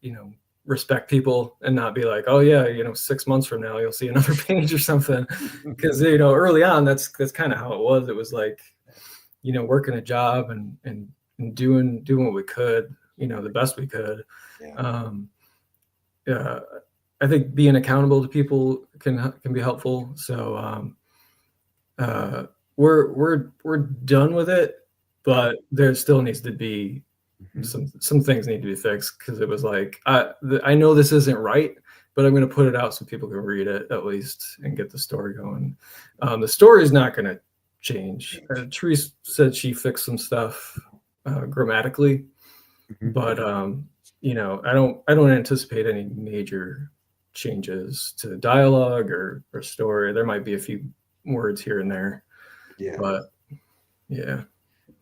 S4: respect people and not be like, oh yeah, 6 months from now you'll see another page or something. Because early on, that's kind of how it was. It was like, working a job and doing what we could, the best we could.
S2: Yeah.
S4: I think being accountable to people can be helpful. So we're done with it, but there still needs to be some things need to be fixed, because it was like, I know this isn't right, but I'm going to put it out so people can read it at least and get the story going. The story is not going to change. Therese said she fixed some stuff grammatically, but I don't anticipate any major changes to dialogue or story. There might be a few words here and there.
S2: Yeah.
S4: But yeah.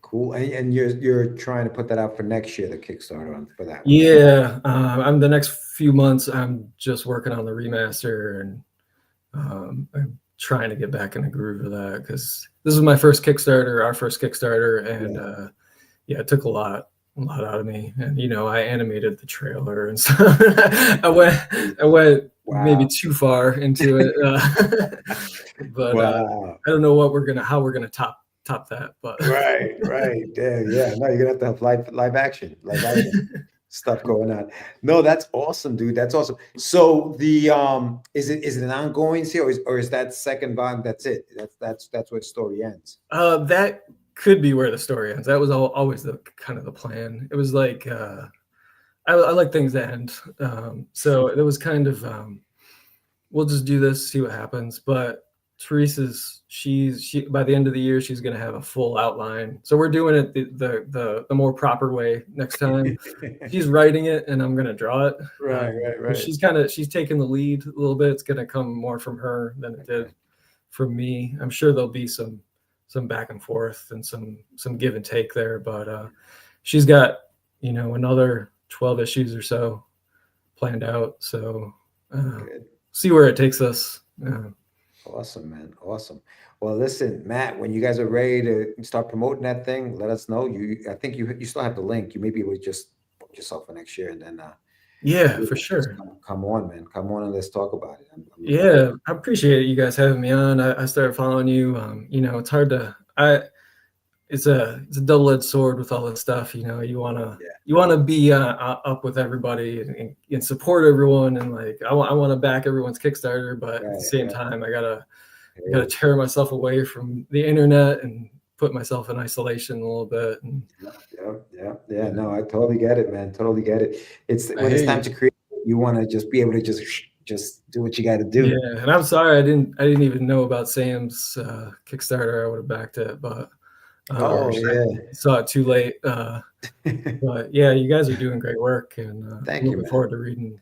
S2: Cool. And you're trying to put that out for next year, the Kickstarter for that one.
S4: Yeah. I'm the next few months, I'm just working on the remaster, and I'm trying to get back in the groove of that, because this is my first Kickstarter, our first Kickstarter, and it took a lot out of me. And I animated the trailer and stuff. I went maybe too far into it, but I don't know how we're gonna top that. But
S2: right. Yeah. No, you're gonna have to have live action stuff going on. No, that's awesome, dude. That's awesome. So the is it an ongoing series, or is that second volume? That's it. That's where the story ends.
S4: That could be where the story ends. That was always the kind of the plan. It was like I like things to end. So it was kind of we'll just do this, see what happens. But Teresa's she by the end of the year, she's going to have a full outline. So we're doing it the more proper way next time. She's writing it and I'm going to draw it.
S2: Right.
S4: She's taking the lead a little bit. It's going to come more from her than it did from me. I'm sure there'll be some back and forth and some give and take there, but she's got another 12 issues or so planned out. So see where it takes us.
S2: Awesome, man. Awesome. Well, listen, Matt, when you guys are ready to start promoting that thing, let us know. I think you still have the link. You may be able to just book yourself for next year, and then
S4: for sure.
S2: Come on, man. Come on and let's talk about
S4: it. I appreciate you guys having me on. I started following you. It's hard to it's a double-edged sword with all this stuff. You want to be up with everybody and support everyone, and like I want to back everyone's Kickstarter, but at the same time I gotta tear myself away from the internet and put myself in isolation a little bit. And,
S2: yeah. No, I totally get it, man. Totally get it. It's when it's time to create, you want to just be able to just do what you got to do.
S4: Yeah, and I'm sorry I didn't even know about Sam's Kickstarter. I would have backed it, but saw it too late. But yeah, you guys are doing great work, and
S2: thank you.
S4: Looking forward to reading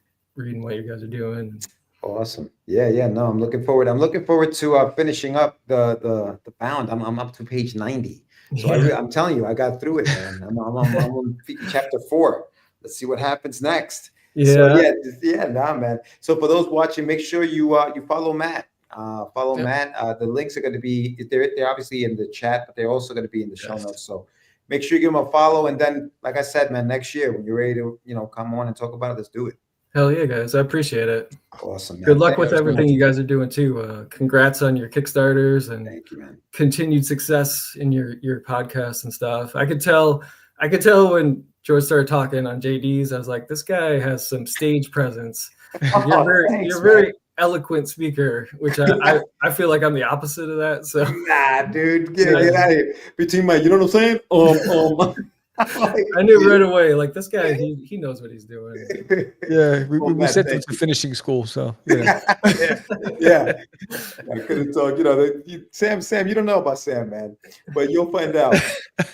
S4: what you guys are doing.
S2: Awesome. Yeah. No, I'm looking forward to finishing up the Bound. I'm up to page 90. So I'm telling you, I got through it, man. I'm on chapter 4. Let's see what happens next.
S4: Yeah.
S2: So nah, man. So for those watching, make sure you follow Matt. Matt. The links are going to be they're obviously in the chat, but they're also going to be in the show notes. So make sure you give him a follow. And then, like I said, man, next year when you're ready to come on and talk about it, let's do it.
S4: Hell yeah, guys! I appreciate it.
S2: Awesome, man.
S4: Good luck with everything you guys are doing too. Congrats on your Kickstarters, and
S2: thank you, man.
S4: Continued success in your podcasts and stuff. I could tell when George started talking on JD's, I was like, this guy has some stage presence. You're very eloquent speaker, which I feel like I'm the opposite of that. So
S2: nah, dude, get out of here. Between my, you know what I'm saying?
S4: I knew right away, like this guy, he knows what he's doing.
S1: Yeah, we sent him to finishing school, so
S2: yeah. I could have told Sam. You don't know about Sam, man, but you'll find out.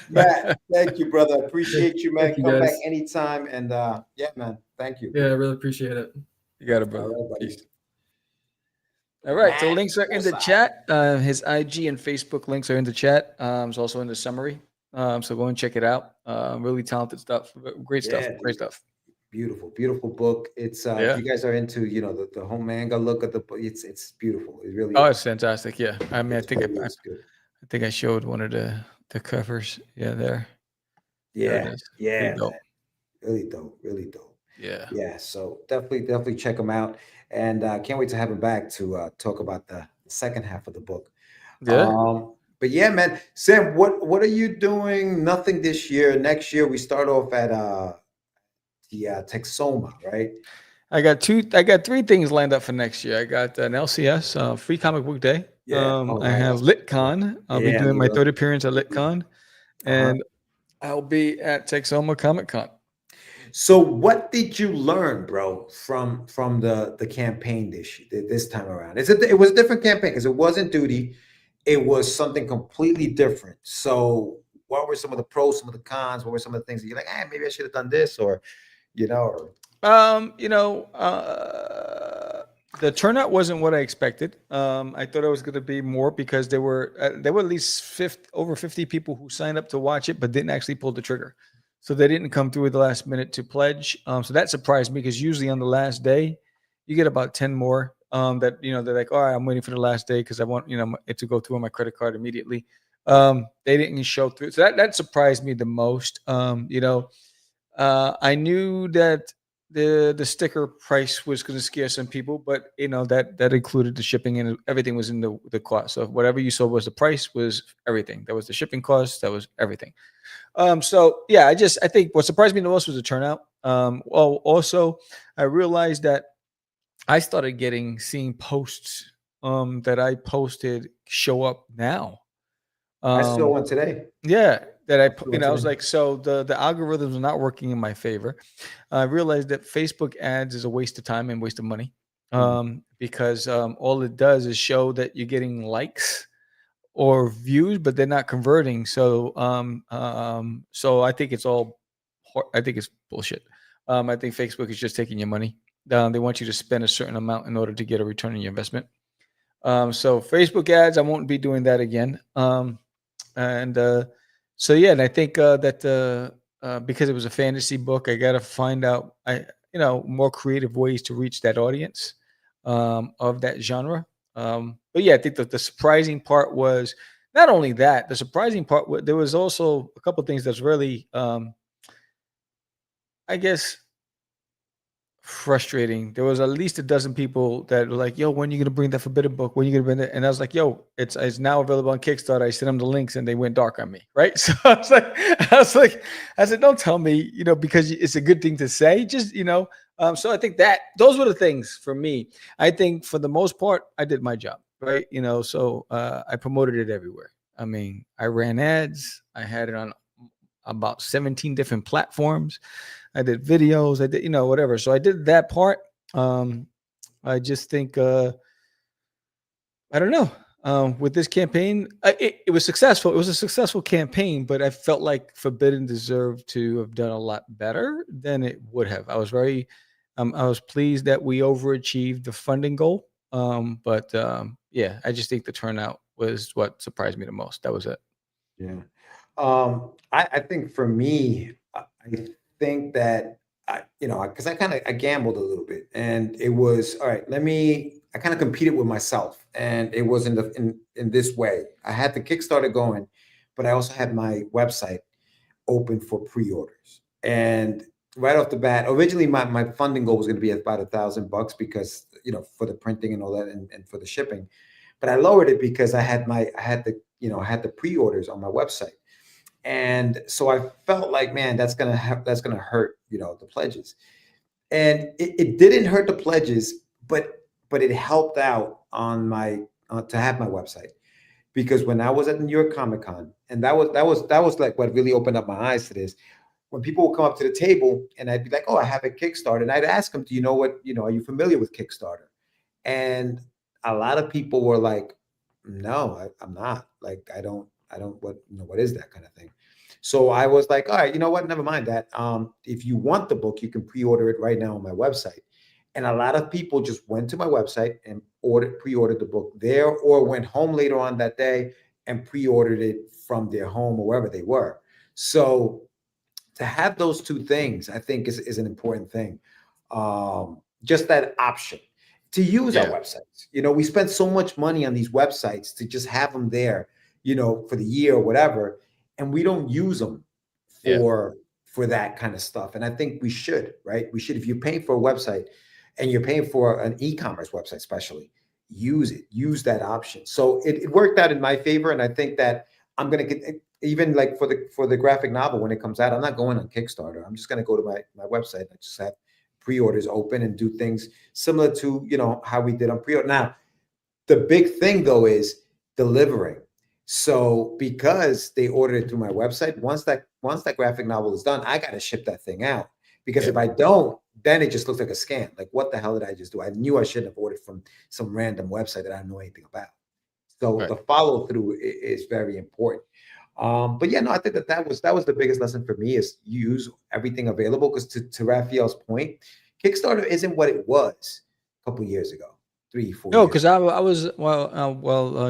S2: Matt, thank you, brother. Appreciate you, man. Come back anytime, and man, thank you.
S4: Yeah, I really appreciate it.
S1: You got it, brother. All right, so links are in the chat. His IG and Facebook links are in the chat. It's also in the summary. So go and check it out. Really talented stuff. Great stuff. Great stuff.
S2: Beautiful book. It's if you guys are into the whole manga look at the book, it's beautiful. It really
S1: it's fantastic. Yeah. I mean, I think I showed one of the covers. Yeah, there.
S2: Yeah. Really dope.
S1: Yeah.
S2: Yeah, so definitely check him out, and can't wait to have him back to talk about the second half of the book.
S1: Yeah.
S2: But yeah, man, Sam, what are you doing? Nothing this year. Next year we start off at the Texoma, right?
S1: I got three things lined up for next year. I got an LCS, Free Comic Book Day.
S2: Yeah. Oh,
S1: I have
S2: nice.
S1: LitCon. I'll be
S2: Yeah,
S1: doing my
S2: Leo.
S1: third appearance at LitCon,
S2: Uh-huh.
S1: and I'll be at Texoma Comic Con.
S2: So what did you learn, bro, from the campaign this time around? It was a different campaign because it wasn't duty, it was something completely different. So what were some of the pros, some of the cons? What were some of the things that you're like, maybe I should have done this, or or
S1: The turnout wasn't what I expected. I thought it was going to be more because there were at least over 50 people who signed up to watch it, but didn't actually pull the trigger. So they didn't come through at the last minute to pledge. So that surprised me because usually on the last day, you get about 10 more that, they're like, all right, I'm waiting for the last day because I want, it to go through on my credit card immediately. They didn't show through. So that surprised me the most. I knew that the sticker price was going to scare some people, but that included the shipping and everything was in the cost. So whatever you saw was the price was everything. That was the shipping cost. That was everything. So yeah, I think what surprised me the most was the turnout. Well, also I realized that I started seeing posts that I posted show up now.
S2: I saw one today.
S1: Yeah, that I was
S2: today.
S1: like, so the algorithms are not working in my favor. I realized that Facebook ads is a waste of time and waste of money, because all it does is show that you're getting likes or views, but they're not converting. So so I think I think it's bullshit. I think Facebook is just taking your money. They want you to spend a certain amount in order to get a return on your investment. So Facebook ads, I won't be doing that again. And so yeah, and I think that because it was a fantasy book, I got to find out more creative ways to reach that audience of that genre. But yeah, I think that the surprising part was not only that. The surprising part there was also a couple of things that's really, I guess, frustrating. There was at least a dozen people that were like, "Yo, when are you gonna bring that Forbidden book? When are you gonna bring it?" And I was like, "Yo, it's now available on Kickstarter." I sent them the links, and they went dark on me. Right? So I said, "Don't tell me, because it's a good thing to say. Just So I think that those were the things for me. I think for the most part, I did my job. Right? So I promoted it everywhere. I mean, I ran ads. I had it on about 17 different platforms. I did videos. I did, whatever. So I did that part. I just think, I don't know. With this campaign, it was successful. It was a successful campaign, but I felt like Forbidden deserved to have done a lot better than it would have. I was pleased that we overachieved the funding goal. But yeah, I just think the turnout was what surprised me the most. That was it.
S2: Yeah. I think for me, I think that because I gambled a little bit, and it was all right. I kind of competed with myself, and it was in this way. I had the Kickstarter going, but I also had my website open for pre-orders. And right off the bat, originally my funding goal was going to be about $1,000 because for the printing and all that, and for the shipping. But I lowered it because I had the pre-orders on my website. And so I felt like, man, that's gonna hurt, the pledges. And it didn't hurt the pledges, but it helped out on my to have my website, because when I was at New York Comic Con, and that was like what really opened up my eyes to this. When people would come up to the table and I'd be like, "Oh, I have a Kickstarter," and I'd ask them, "Do you know what? Are you familiar with Kickstarter?" And a lot of people were like, "No, I'm not. Like, I don't. What is that kind of thing?" So I was like, all right, you know what? Never mind that. If you want the book, you can pre-order it right now on my website. And a lot of people just went to my website and pre-ordered the book there, or went home later on that day and pre-ordered it from their home or wherever they were. So to have those two things, I think is an important thing. Just that option to use our websites. We spend so much money on these websites to just have them there, for the year or whatever, and we don't use them for for that kind of stuff. And I think we should, right? We should, if you're paying for a website and you're paying for an e-commerce website, especially, use it, use that option. So it worked out in my favor. And I think that I'm going to get, even like for the graphic novel, when it comes out, I'm not going on Kickstarter. I'm just going to go to my website. I just have pre-orders open and do things similar to, you know, how we did on pre-order. Now, the big thing though is delivering. So because they ordered it through my website, once that graphic novel is done, I got to ship that thing out. Because if I don't, then it just looks like a scam. Like, what the hell did I just do? I knew I shouldn't have ordered from some random website that I don't know anything about. So the follow through is very important. But yeah, no, I think that was the biggest lesson for me, is use everything available. Because to Raphael's point, Kickstarter isn't what it was a couple years ago, 3-4
S1: No,
S2: years.
S1: because I was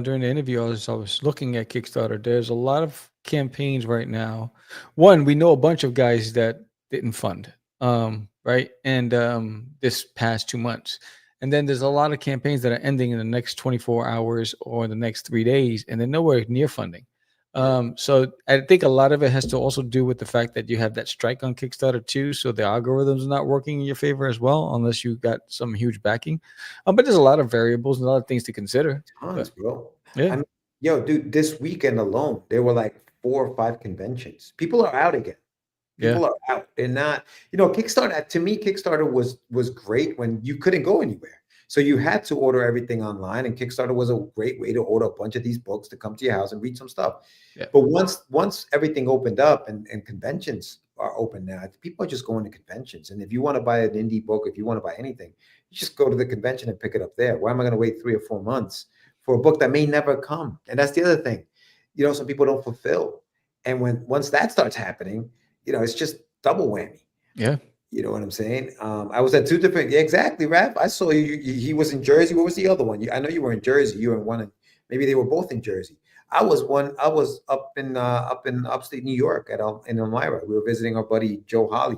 S1: during the interview, I was looking at Kickstarter. There's a lot of campaigns right now. One, we know a bunch of guys that didn't fund, right? And this past 2 months. And then there's a lot of campaigns that are ending in the next 24 hours or the next 3 days, and they're nowhere near funding. So I think a lot of it has to also do with the fact that you have that strike on Kickstarter too. So the algorithm's not working in your favor as well, unless you got some huge backing. But there's a lot of variables and a lot of things to consider.
S2: Tons, bro.
S1: Yeah.
S2: I mean, yo, dude, this weekend alone, there were like 4 or 5 conventions. People are out again. People are out. They're not, you know, Kickstarter, to me, Kickstarter was great when you couldn't go anywhere. So you had to order everything online, and Kickstarter was a great way to order a bunch of these books to come to your house and read some stuff. But once everything opened up and conventions are open now, people are just going to conventions. And if you want to buy an indie book, if you want to buy anything, you just go to the convention and pick it up there. Why am I going to wait 3 or 4 months for a book that may never come? And that's the other thing. You know, some people don't fulfill. And once that starts happening, you know, it's just double whammy.
S1: Yeah.
S2: You know what I'm saying? I was at 2 different, exactly, Raph. I saw you. He was in Jersey. What was the other one? I know you were in Jersey. You were in one, maybe they were both in Jersey. I was up in upstate New York in Elmira. We were visiting our buddy Joe Holly.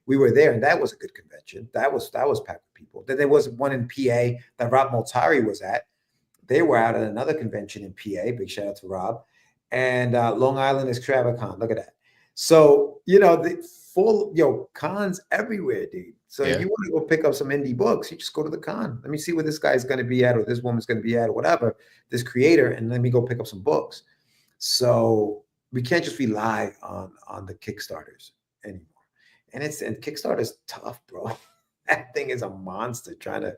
S2: We were there, and that was a good convention. That was packed with people. Then there was one in PA that Rob Multari was at. They were out at another convention in PA. Big shout out to Rob. And Long Island is Extravacon. Look at that. So, you know, cons everywhere, dude. So if you want to go pick up some indie books, you just go to the con. Let me see where this guy's going to be at, or this woman's going to be at, or whatever, this creator, and let me go pick up some books. So we can't just rely on the Kickstarters anymore. And Kickstarter's tough, bro. That thing is a monster trying to,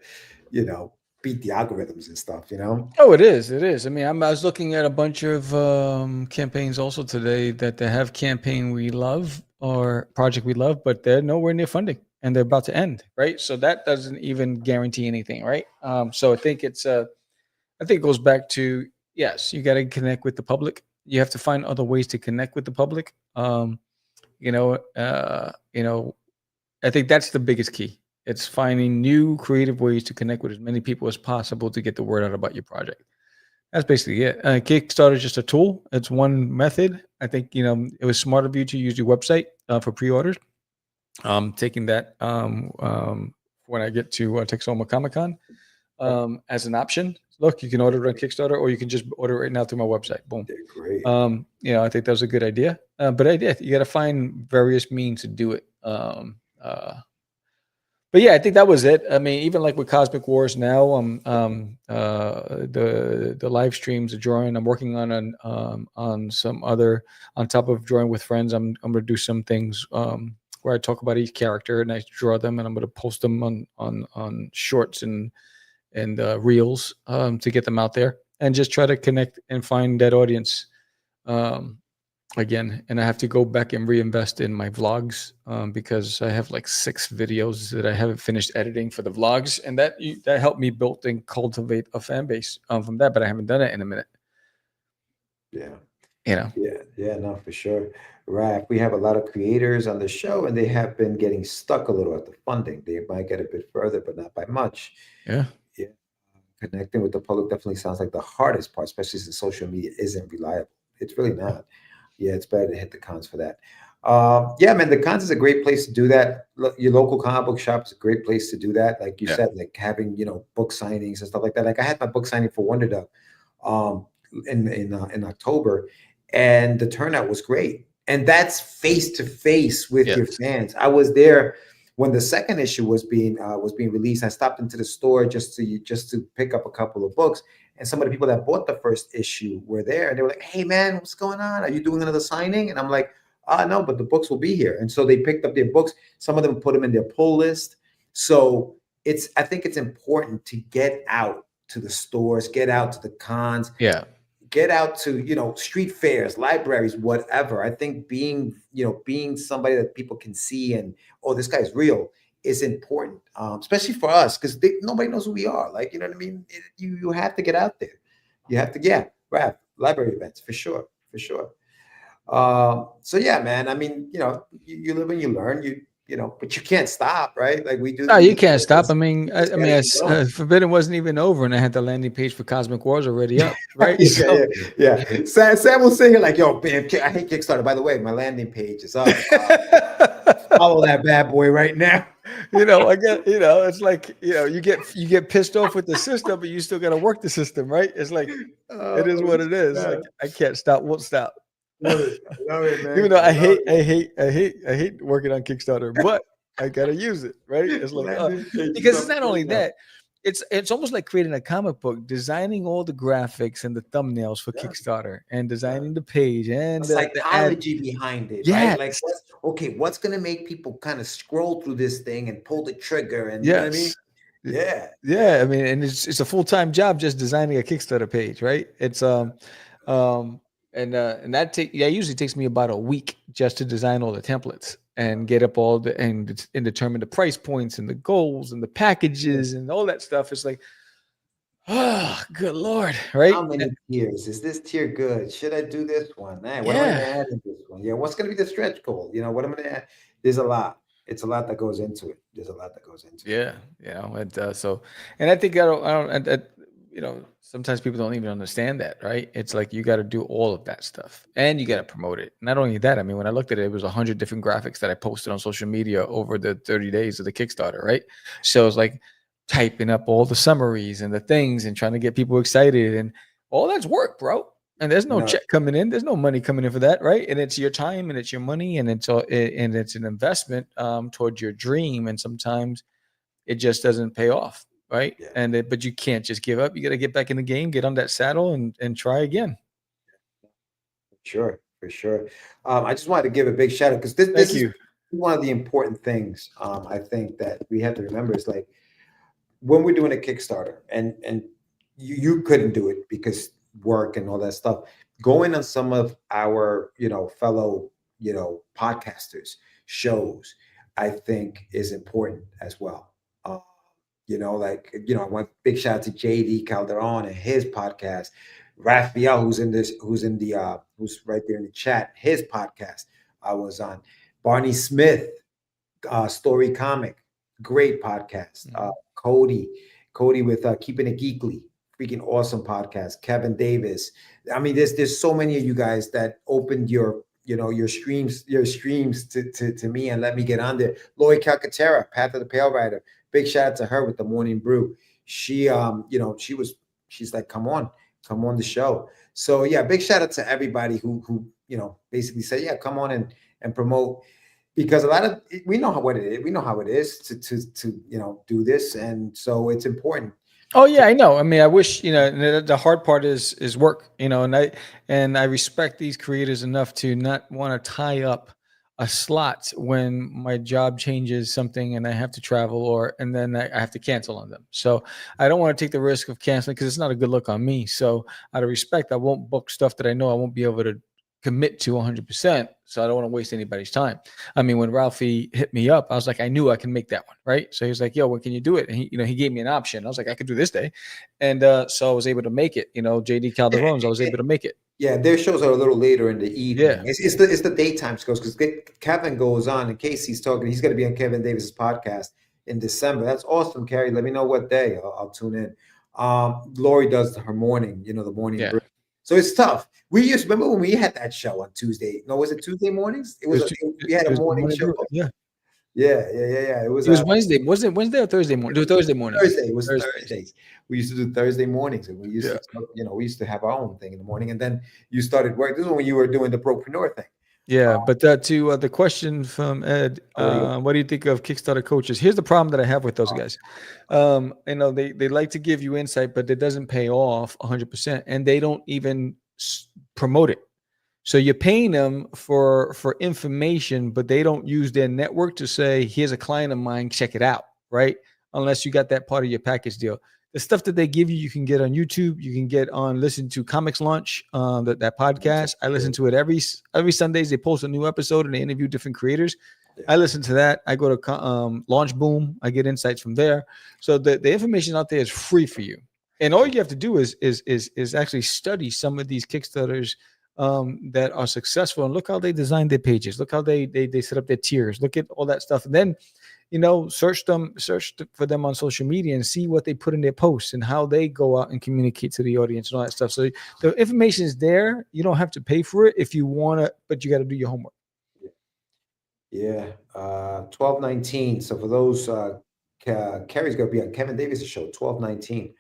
S2: you know, beat the algorithms and stuff, you know?
S1: Oh, it is. It is. I mean, I was looking at a bunch of campaigns also today that they have campaign we love or project we love, but they're nowhere near funding and they're about to end, right? So that doesn't even guarantee anything, right? So I think it goes back to, yes, you got to connect with the public. You have to find other ways to connect with the public. You know, I think that's the biggest key. It's finding new creative ways to connect with as many people as possible to get the word out about your project. That's basically it. Kickstarter is just a tool. It's one method. I think, you know, it was smart of you to use your website for pre-orders. Taking that when I get to Texoma Comic-Con as an option. Look, you can order it on Kickstarter, or you can just order it right now through my website. Boom.
S2: They're great.
S1: You know, I think that was a good idea. But you got to find various means to do it. But yeah, I think that was it. I mean, even like with Cosmic Wars now, the live streams, the drawing, I'm working on some other, on top of drawing with friends. I'm gonna do some things where I talk about each character and I draw them, and I'm gonna post them on shorts and reels to get them out there and just try to connect and find that audience. Again, and I have to go back and reinvest in my vlogs because I have like 6 videos that I haven't finished editing for the vlogs, and that helped me build and cultivate a fan base from that, but I haven't done it in a minute.
S2: Yeah.
S1: You know.
S2: Yeah, no, for sure. Right. We have a lot of creators on the show, and they have been getting stuck a little at the funding. They might get a bit further, but not by much.
S1: Yeah.
S2: Connecting with the public definitely sounds like the hardest part, especially since social media isn't reliable. It's really not. Yeah, it's better to hit the cons for that. Yeah, man, the cons is a great place to do that. Your local comic book shop is a great place to do that. Like you said, like having, you know, book signings and stuff like that. Like I had my book signing for Wonder Dog in October, and the turnout was great. And that's face to face with your
S1: Yes.
S2: fans. I was there when the second issue was being released. I stopped into the store just to pick up a couple of books, and some of the people that bought the first issue were there, and they were like, "Hey man, what's going on? Are you doing another signing?" And I'm like, no, but the books will be here. And so they picked up their books. Some of them put them in their pull list. So I think it's important to get out to the stores, get out to the cons,
S1: Yeah.
S2: get out to, street fairs, libraries, whatever. I think being somebody that people can see and, oh, this guy's real is important, especially for us, because nobody knows who we are. Like, you know what I mean? You have to get out there. You have to, right. Library events for sure. So yeah, man. I mean, you live and you learn. But you can't stop, right? Like we do.
S1: No, you can't stop. I mean,
S2: going.
S1: Forbidden wasn't even over, and I had the landing page for Cosmic Wars already up, right?
S2: yeah. Sam was saying like, "Yo, man, I hate Kickstarter." By the way, my landing page is up. Follow that bad boy right now.
S1: I get, it's like, you get pissed off with the system, but you still got to work the system, right? It's like, it is what it is. Like, I can't stop, won't stop.
S2: Love it, man.
S1: Even though I hate working on Kickstarter, but I gotta use it, right? It's like, because it's not only that, it's almost like creating a comic book, designing all the graphics and the thumbnails for Kickstarter, and designing the page and
S2: the psychology behind it.
S1: Yeah,
S2: right? Like what's gonna make people kind of scroll through this thing and pull the trigger, and you know what I mean?
S1: Yeah. I mean, and it's a full-time job just designing a Kickstarter page, right? It's and that usually takes me about a week just to design all the templates and get up all and determine the price points and the goals and the packages and all that stuff. It's like, oh, good Lord, right?
S2: How many tiers? Is this tier good? Should I do this one? What am I going to add in this one? Yeah, what's going to be the stretch goal? What am I going to add? There's a lot. It's a lot that goes into it.
S1: Yeah, so, and I think sometimes people don't even understand that, right? It's like you got to do all of that stuff and you got to promote it. Not only that, I mean, when I looked at it, it was 100 different graphics that I posted on social media over the 30 days of the Kickstarter, right? So it's like typing up all the summaries and the things and trying to get people excited, and all that's work, bro. And there's no check coming in. There's no money coming in for that, right? And it's your time and it's your money, and it's an investment towards your dream. And sometimes it just doesn't pay off. Right. Yeah. But you can't just give up. You got to get back in the game, get on that saddle and try again.
S2: For sure. I just wanted to give a big shout out because this is one of the important things I think that we have to remember is like when we're doing a Kickstarter and you couldn't do it because work and all that stuff, going on some of our, fellow, podcasters shows, I think is important as well. I want big shout out to JD Calderon and his podcast, Raphael, who's right there in the chat, his podcast I was on, Barney Smith, Story Comic, great podcast, Cody with Keeping It Geekly, freaking awesome podcast, Kevin Davis. I mean, there's so many of you guys that opened your streams to me and let me get on there. Lori Calcaterra, Path of the Pale Rider. Big shout out to her with the Morning Brew. She, she's like, come on the show. So yeah, big shout out to everybody who basically said, yeah, come on and promote, because we know how it is to do this. And so it's important.
S1: Oh yeah, I know. I mean, I wish, the hard part is work, and I respect these creators enough to not want to tie up a slot when my job changes something and I have to travel and then I have to cancel on them. So I don't want to take the risk of canceling because it's not a good look on me. So out of respect, I won't book stuff that I know I won't be able to commit to 100%. So I don't want to waste anybody's time. I mean, when Ralphie hit me up, I was like, I knew I can make that one, right? So he was like, yo, when can you do it? And he gave me an option. I was like, I could do this day. And so I was able to make it, JD Calderon's, I was able to make it.
S2: Yeah, their shows are a little later in the evening. Yeah. It's the daytime shows because Kevin goes on, in case he's talking, he's going to be on Kevin Davis's podcast in December. That's awesome, Carrie. Let me know what day. I'll tune in. Lori does her morning, the morning. Yeah. So it's tough. We used to remember when we had that show on Tuesday. No, was it Tuesday mornings? We had a morning show.
S1: Yeah.
S2: Yeah. It was
S1: Wednesday. Was it Wednesday or Thursday morning? It was Thursday morning.
S2: Thursday. It was Thursdays. We used to do Thursday mornings, and we used to, we used to have our own thing in the morning. And then you started work. This is when you were doing the Propreneur thing.
S1: Yeah, but to the question from Ed, what do you think of Kickstarter coaches? Here's the problem that I have with those guys. You know, they like to give you insight, but it doesn't pay off 100%, and they don't even promote it. So you're paying them for information, but they don't use their network to say, "Here's a client of mine, check it out," right? Unless you got that part of your package deal. The stuff that they give you can get on YouTube. You can get on listen to Comics Launch, that podcast. I listen to it every Sundays. They post a new episode and they interview different creators. I listen to that. I go to Launch Boom. I get insights from there. So the information out there is free for you, and all you have to do is actually study some of these Kickstarters that are successful, and look how they design their pages. Look how they set up their tiers. Look at all that stuff, and then search for them on social media and see what they put in their posts and how they go out and communicate to the audience and all that stuff. So the information is there. You don't have to pay for it if you want to, but you got to do your homework.
S2: Yeah. 12/19. So for those, Carrie's going to be on Kevin Davis' show, 12/19.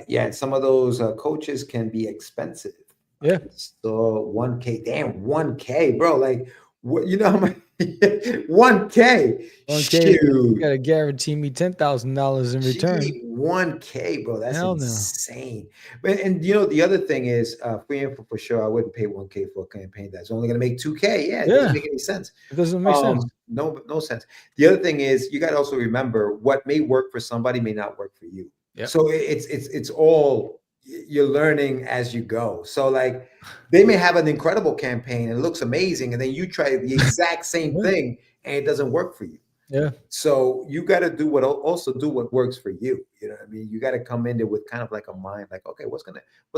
S2: Yeah, and some of those coaches can be expensive.
S1: Yeah.
S2: So 1K, damn, 1K, bro. Like, what, how much? 1K.
S1: You got to guarantee me $10,000 in return.
S2: 1K, bro. That's insane. And the other thing is, free info for sure. I wouldn't pay 1K for a campaign that's only going to make 2K. Yeah, it doesn't make any sense.
S1: It doesn't make sense.
S2: No sense. The other thing is, you got to also remember what may work for somebody may not work for you.
S1: Yep.
S2: So it's all, you're learning as you go. So like, they may have an incredible campaign and it looks amazing, and then you try the exact same thing and it doesn't work for you.
S1: Yeah.
S2: So you got to do what works for you. You know what I mean? You got to come in there with kind of like a mind, like, okay, what's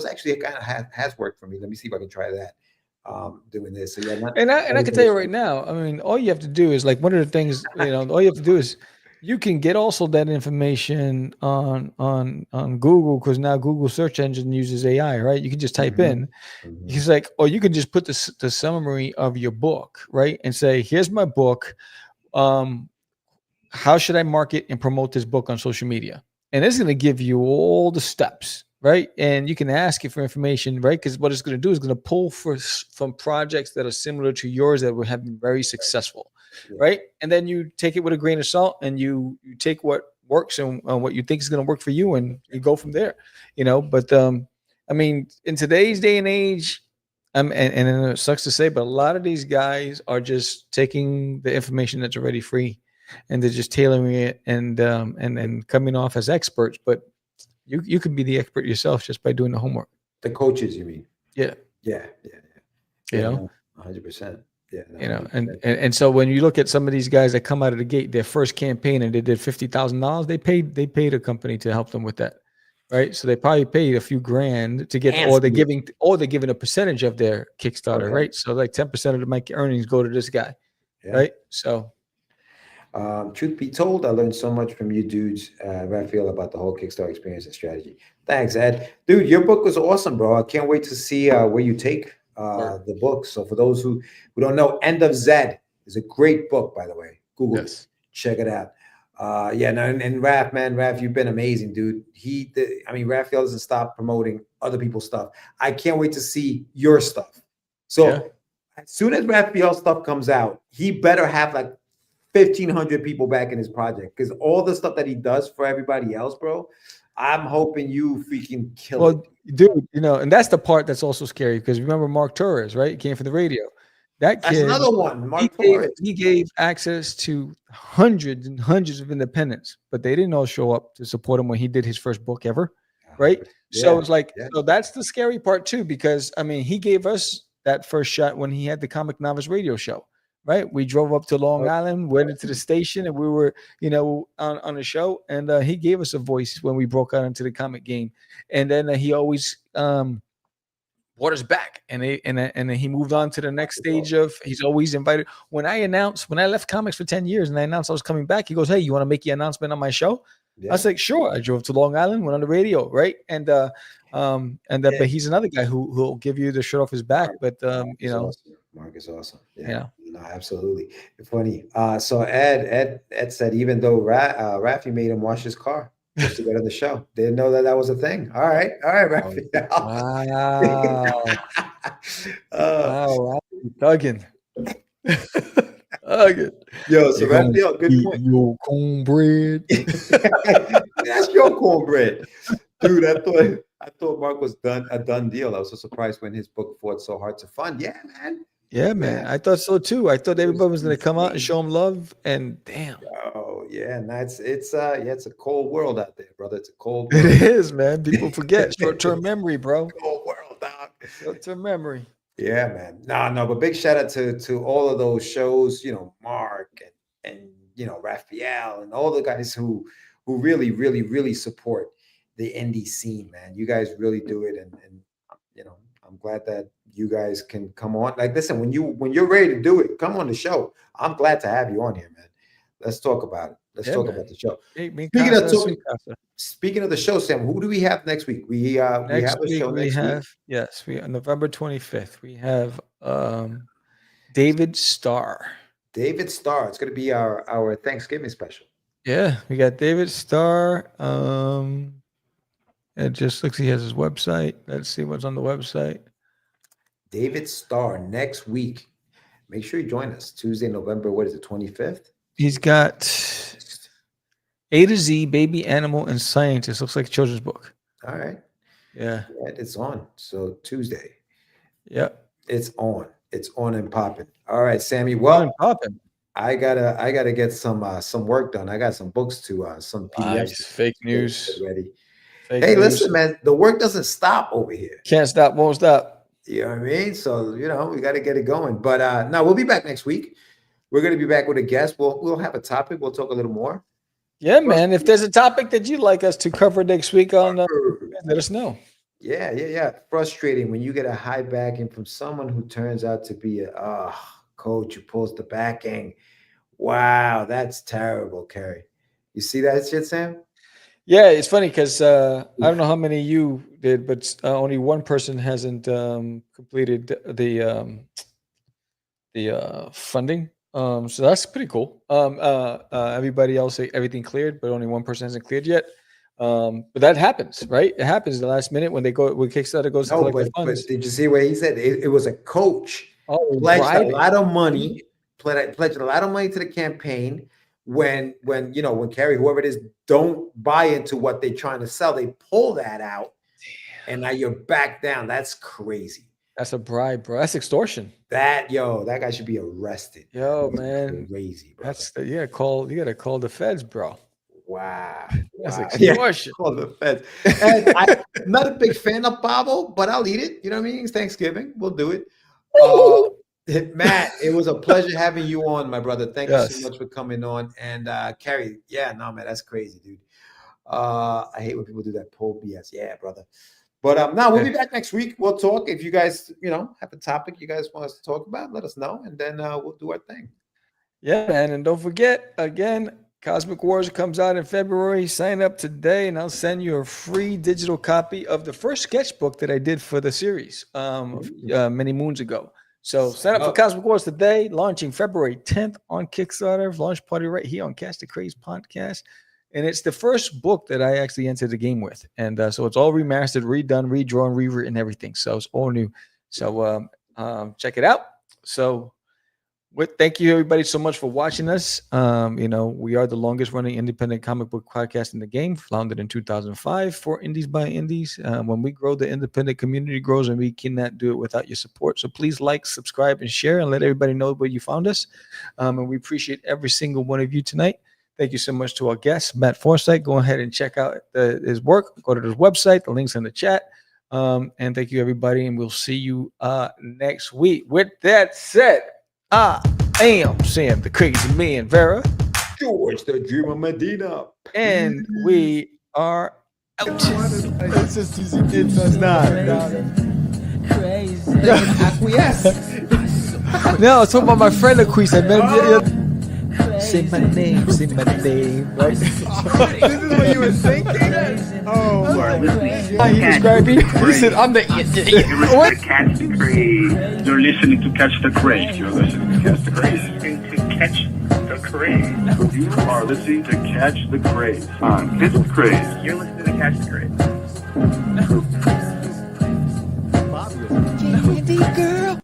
S2: actually kind of has worked for me. Let me see if I can try that. Doing this. So yeah,
S1: I can tell you right now, I mean, all you have to do is, like, one of the things, all you have to do is, you can get also that information on Google, because now Google search engine uses AI, right? You can just type in. He's like, or you can just put the summary of your book, right, and say, here's my book. How should I market and promote this book on social media? And it's going to give you all the steps, right? And you can ask it for information, right? Because what it's going to do is going to pull from projects that are similar to yours that have been very successful. Right. And then you take it with a grain of salt, and you take what works and what you think is going to work for you, and you go from there, but I mean, in today's day and age, and it sucks to say, but a lot of these guys are just taking the information that's already free, and they're just tailoring it and coming off as experts. But you can be the expert yourself just by doing the homework.
S2: The coaches, you mean?
S1: Yeah.
S2: 100%. Yeah,
S1: and so when you look at some of these guys that come out of the gate, their first campaign, and they did $50,000, they paid a company to help them with that, right? So they probably paid a few grand to get, or they're giving a percentage of their Kickstarter, right? So like 10% of my earnings go to this guy, right? So,
S2: truth be told, I learned so much from you dudes, Raphael, about the whole Kickstarter experience and strategy. Thanks, Ed. Dude, your book was awesome, bro. I can't wait to see where you take the book. So for those who don't know, End of Zed is a great book, by the way. Google it. Check it out. And Raph, you've been amazing, dude. Raphael doesn't stop promoting other people's stuff. I can't wait to see your stuff. So as soon as Raphael's stuff comes out, he better have like 1,500 people back in his project, because all the stuff that he does for everybody else, bro, I'm hoping you freaking kill it.
S1: Dude, and that's the part that's also scary, because remember Mark Torres, right? He came from the radio. That's
S2: another one. Mark Torres.
S1: He gave access to hundreds and hundreds of independents, but they didn't all show up to support him when he did his first book ever, right? So it's like, so that's the scary part too, because I mean, he gave us that first shot when he had the Comic Novice radio show. Right, we drove up to Long Island, went into the station, and we were, on a show. And he gave us a voice when we broke out into the comic game. And then he always brought us back, and then he moved on to the next stage of. He's always invited. When I left comics for 10 years, and I announced I was coming back, he goes, "Hey, you want to make your announcement on my show?" I was like, "Sure." I drove to Long Island, went on the radio, right, but he's another guy who'll give you the shirt off his back. But
S2: Mark is awesome. Yeah. No, absolutely. Funny. So Ed said, even though Rafi made him wash his car just to get on the show, didn't know that was a thing. All right, Rafi.
S1: Wow. Wow, thugging. Oh, good.
S2: Yo, so
S1: You gonna
S2: Raphael, good
S1: eat
S2: point.
S1: your cornbread.
S2: That's your cornbread, dude. I thought Mark was a done deal. I was so surprised when his book fought so hard to fund. Yeah, man.
S1: Yeah, man. I thought so too. I thought everybody was gonna come out and show him love, and damn.
S2: Oh yeah, and it's a cold world out there, brother. It's a cold
S1: It
S2: world.
S1: is, man. People forget. Short-term memory, bro.
S2: Cold world, dog.
S1: Short-term memory.
S2: Yeah, man. No, but big shout out to all of those shows, Mark and Raphael and all the guys who really, really, really support the indie scene, man. You guys really do it, and I'm glad that you guys can come on. Like, listen, when you're ready to do it, come on the show. I'm glad to have you on here, man. Let's talk about it. Let's talk about the show. Speaking of the show, Sam, who do we have next week? We have a show next week.
S1: Yes, we on November 25th. We have David Starr.
S2: David Starr. It's going to be our Thanksgiving special.
S1: Yeah, we got David Starr. It just looks he has his website. Let's see what's on the website.
S2: David Starr next week. Make sure you join us Tuesday, November. What is it? 25th.
S1: He's got A to Z, Baby, Animal, and Scientist. Looks like a children's book.
S2: All right.
S1: Yeah.
S2: It's on. So Tuesday.
S1: Yep.
S2: It's on. It's on and popping. All right, Sammy. Well,
S1: popping.
S2: I gotta get some work done. I got some books to some PDFs.
S1: Nice. Fake news.
S2: Ready.
S1: Fake
S2: hey,
S1: news.
S2: Listen, man. The work doesn't stop over here.
S1: Can't stop, won't stop.
S2: You know what I mean? So we got to get it going. But no, we'll be back next week. We're going to be back with a guest. We'll have a topic. We'll talk a little more.
S1: Yeah, man. If there's a topic that you'd like us to cover next week on, let us know.
S2: Yeah. Frustrating when you get a high backing from someone who turns out to be a coach who pulls the backing. Wow, that's terrible, Kerry. You see that shit, Sam?
S1: Yeah, it's funny because I don't know how many you did, but only one person hasn't completed the funding. So that's pretty cool. Everybody else, everything cleared, but only one person hasn't cleared yet. But that happens, right? It happens the last minute when Kickstarter goes to collect the funds.
S2: But did you see what he said? It was a coach pledged a lot of money, pledged a lot of money to the campaign. When Kerry, whoever it is, don't buy into what they're trying to sell, they pull that out, and now you're back down. That's crazy.
S1: That's a bribe, bro. That's extortion.
S2: That guy should be arrested.
S1: Yo, man,
S2: crazy, bro.
S1: You gotta call the feds, bro.
S2: Wow.
S1: That's extortion.
S2: Yeah, call the feds. And I'm not a big fan of Pablo, but I'll eat it. You know what I mean? It's Thanksgiving. We'll do it. Matt, it was a pleasure having you on, my brother. Thank you so much for coming on. And Kerry, man, that's crazy, dude. I hate when people do that poll BS. Yeah, brother. But we'll be back next week. We'll talk. If you guys, have a topic you guys want us to talk about, let us know, and then we'll do our thing.
S1: Yeah, man. And don't forget, again, Cosmic Wars comes out in February. Sign up today, and I'll send you a free digital copy of the first sketchbook that I did for the series many moons ago. So sign up for Cosmic Wars today, launching February 10th on Kickstarter. Launch party right here on Catch the Craze podcast. And it's the first book that I actually entered the game with. And so it's all remastered, redone, redrawn, rewritten, everything. So it's all new. So check it out. So thank you, everybody, so much for watching us. We are the longest running independent comic book podcast in the game, founded in 2005 for Indies by Indies. When we grow, the independent community grows, and we cannot do it without your support. So please like, subscribe, and share, and let everybody know where you found us. And we appreciate every single one of you tonight. Thank you so much to our guest, Matt Forsyth. Go ahead and check out his work. Go to his website. The link's in the chat. And thank you, everybody, and we'll see you next week. With that said, I am Sam, the Crazy Man Vera.
S2: George, the Dreamer Medina.
S1: And we are out. It's just it's not.
S5: Crazy. Acquiesce.
S1: No, it's talking about my friend Acquiesce. Say my name, right?
S2: This is what you were thinking?
S5: Oh,
S1: He described me. He said, I'm the
S6: What? Catch the Craze. You're listening to Catch the Craze. You're listening to Catch the Craze. To Catch the Craze. You are listening to Catch the Craze on Catch the Craze. You're listening to Catch the Craze.
S5: Candy girl.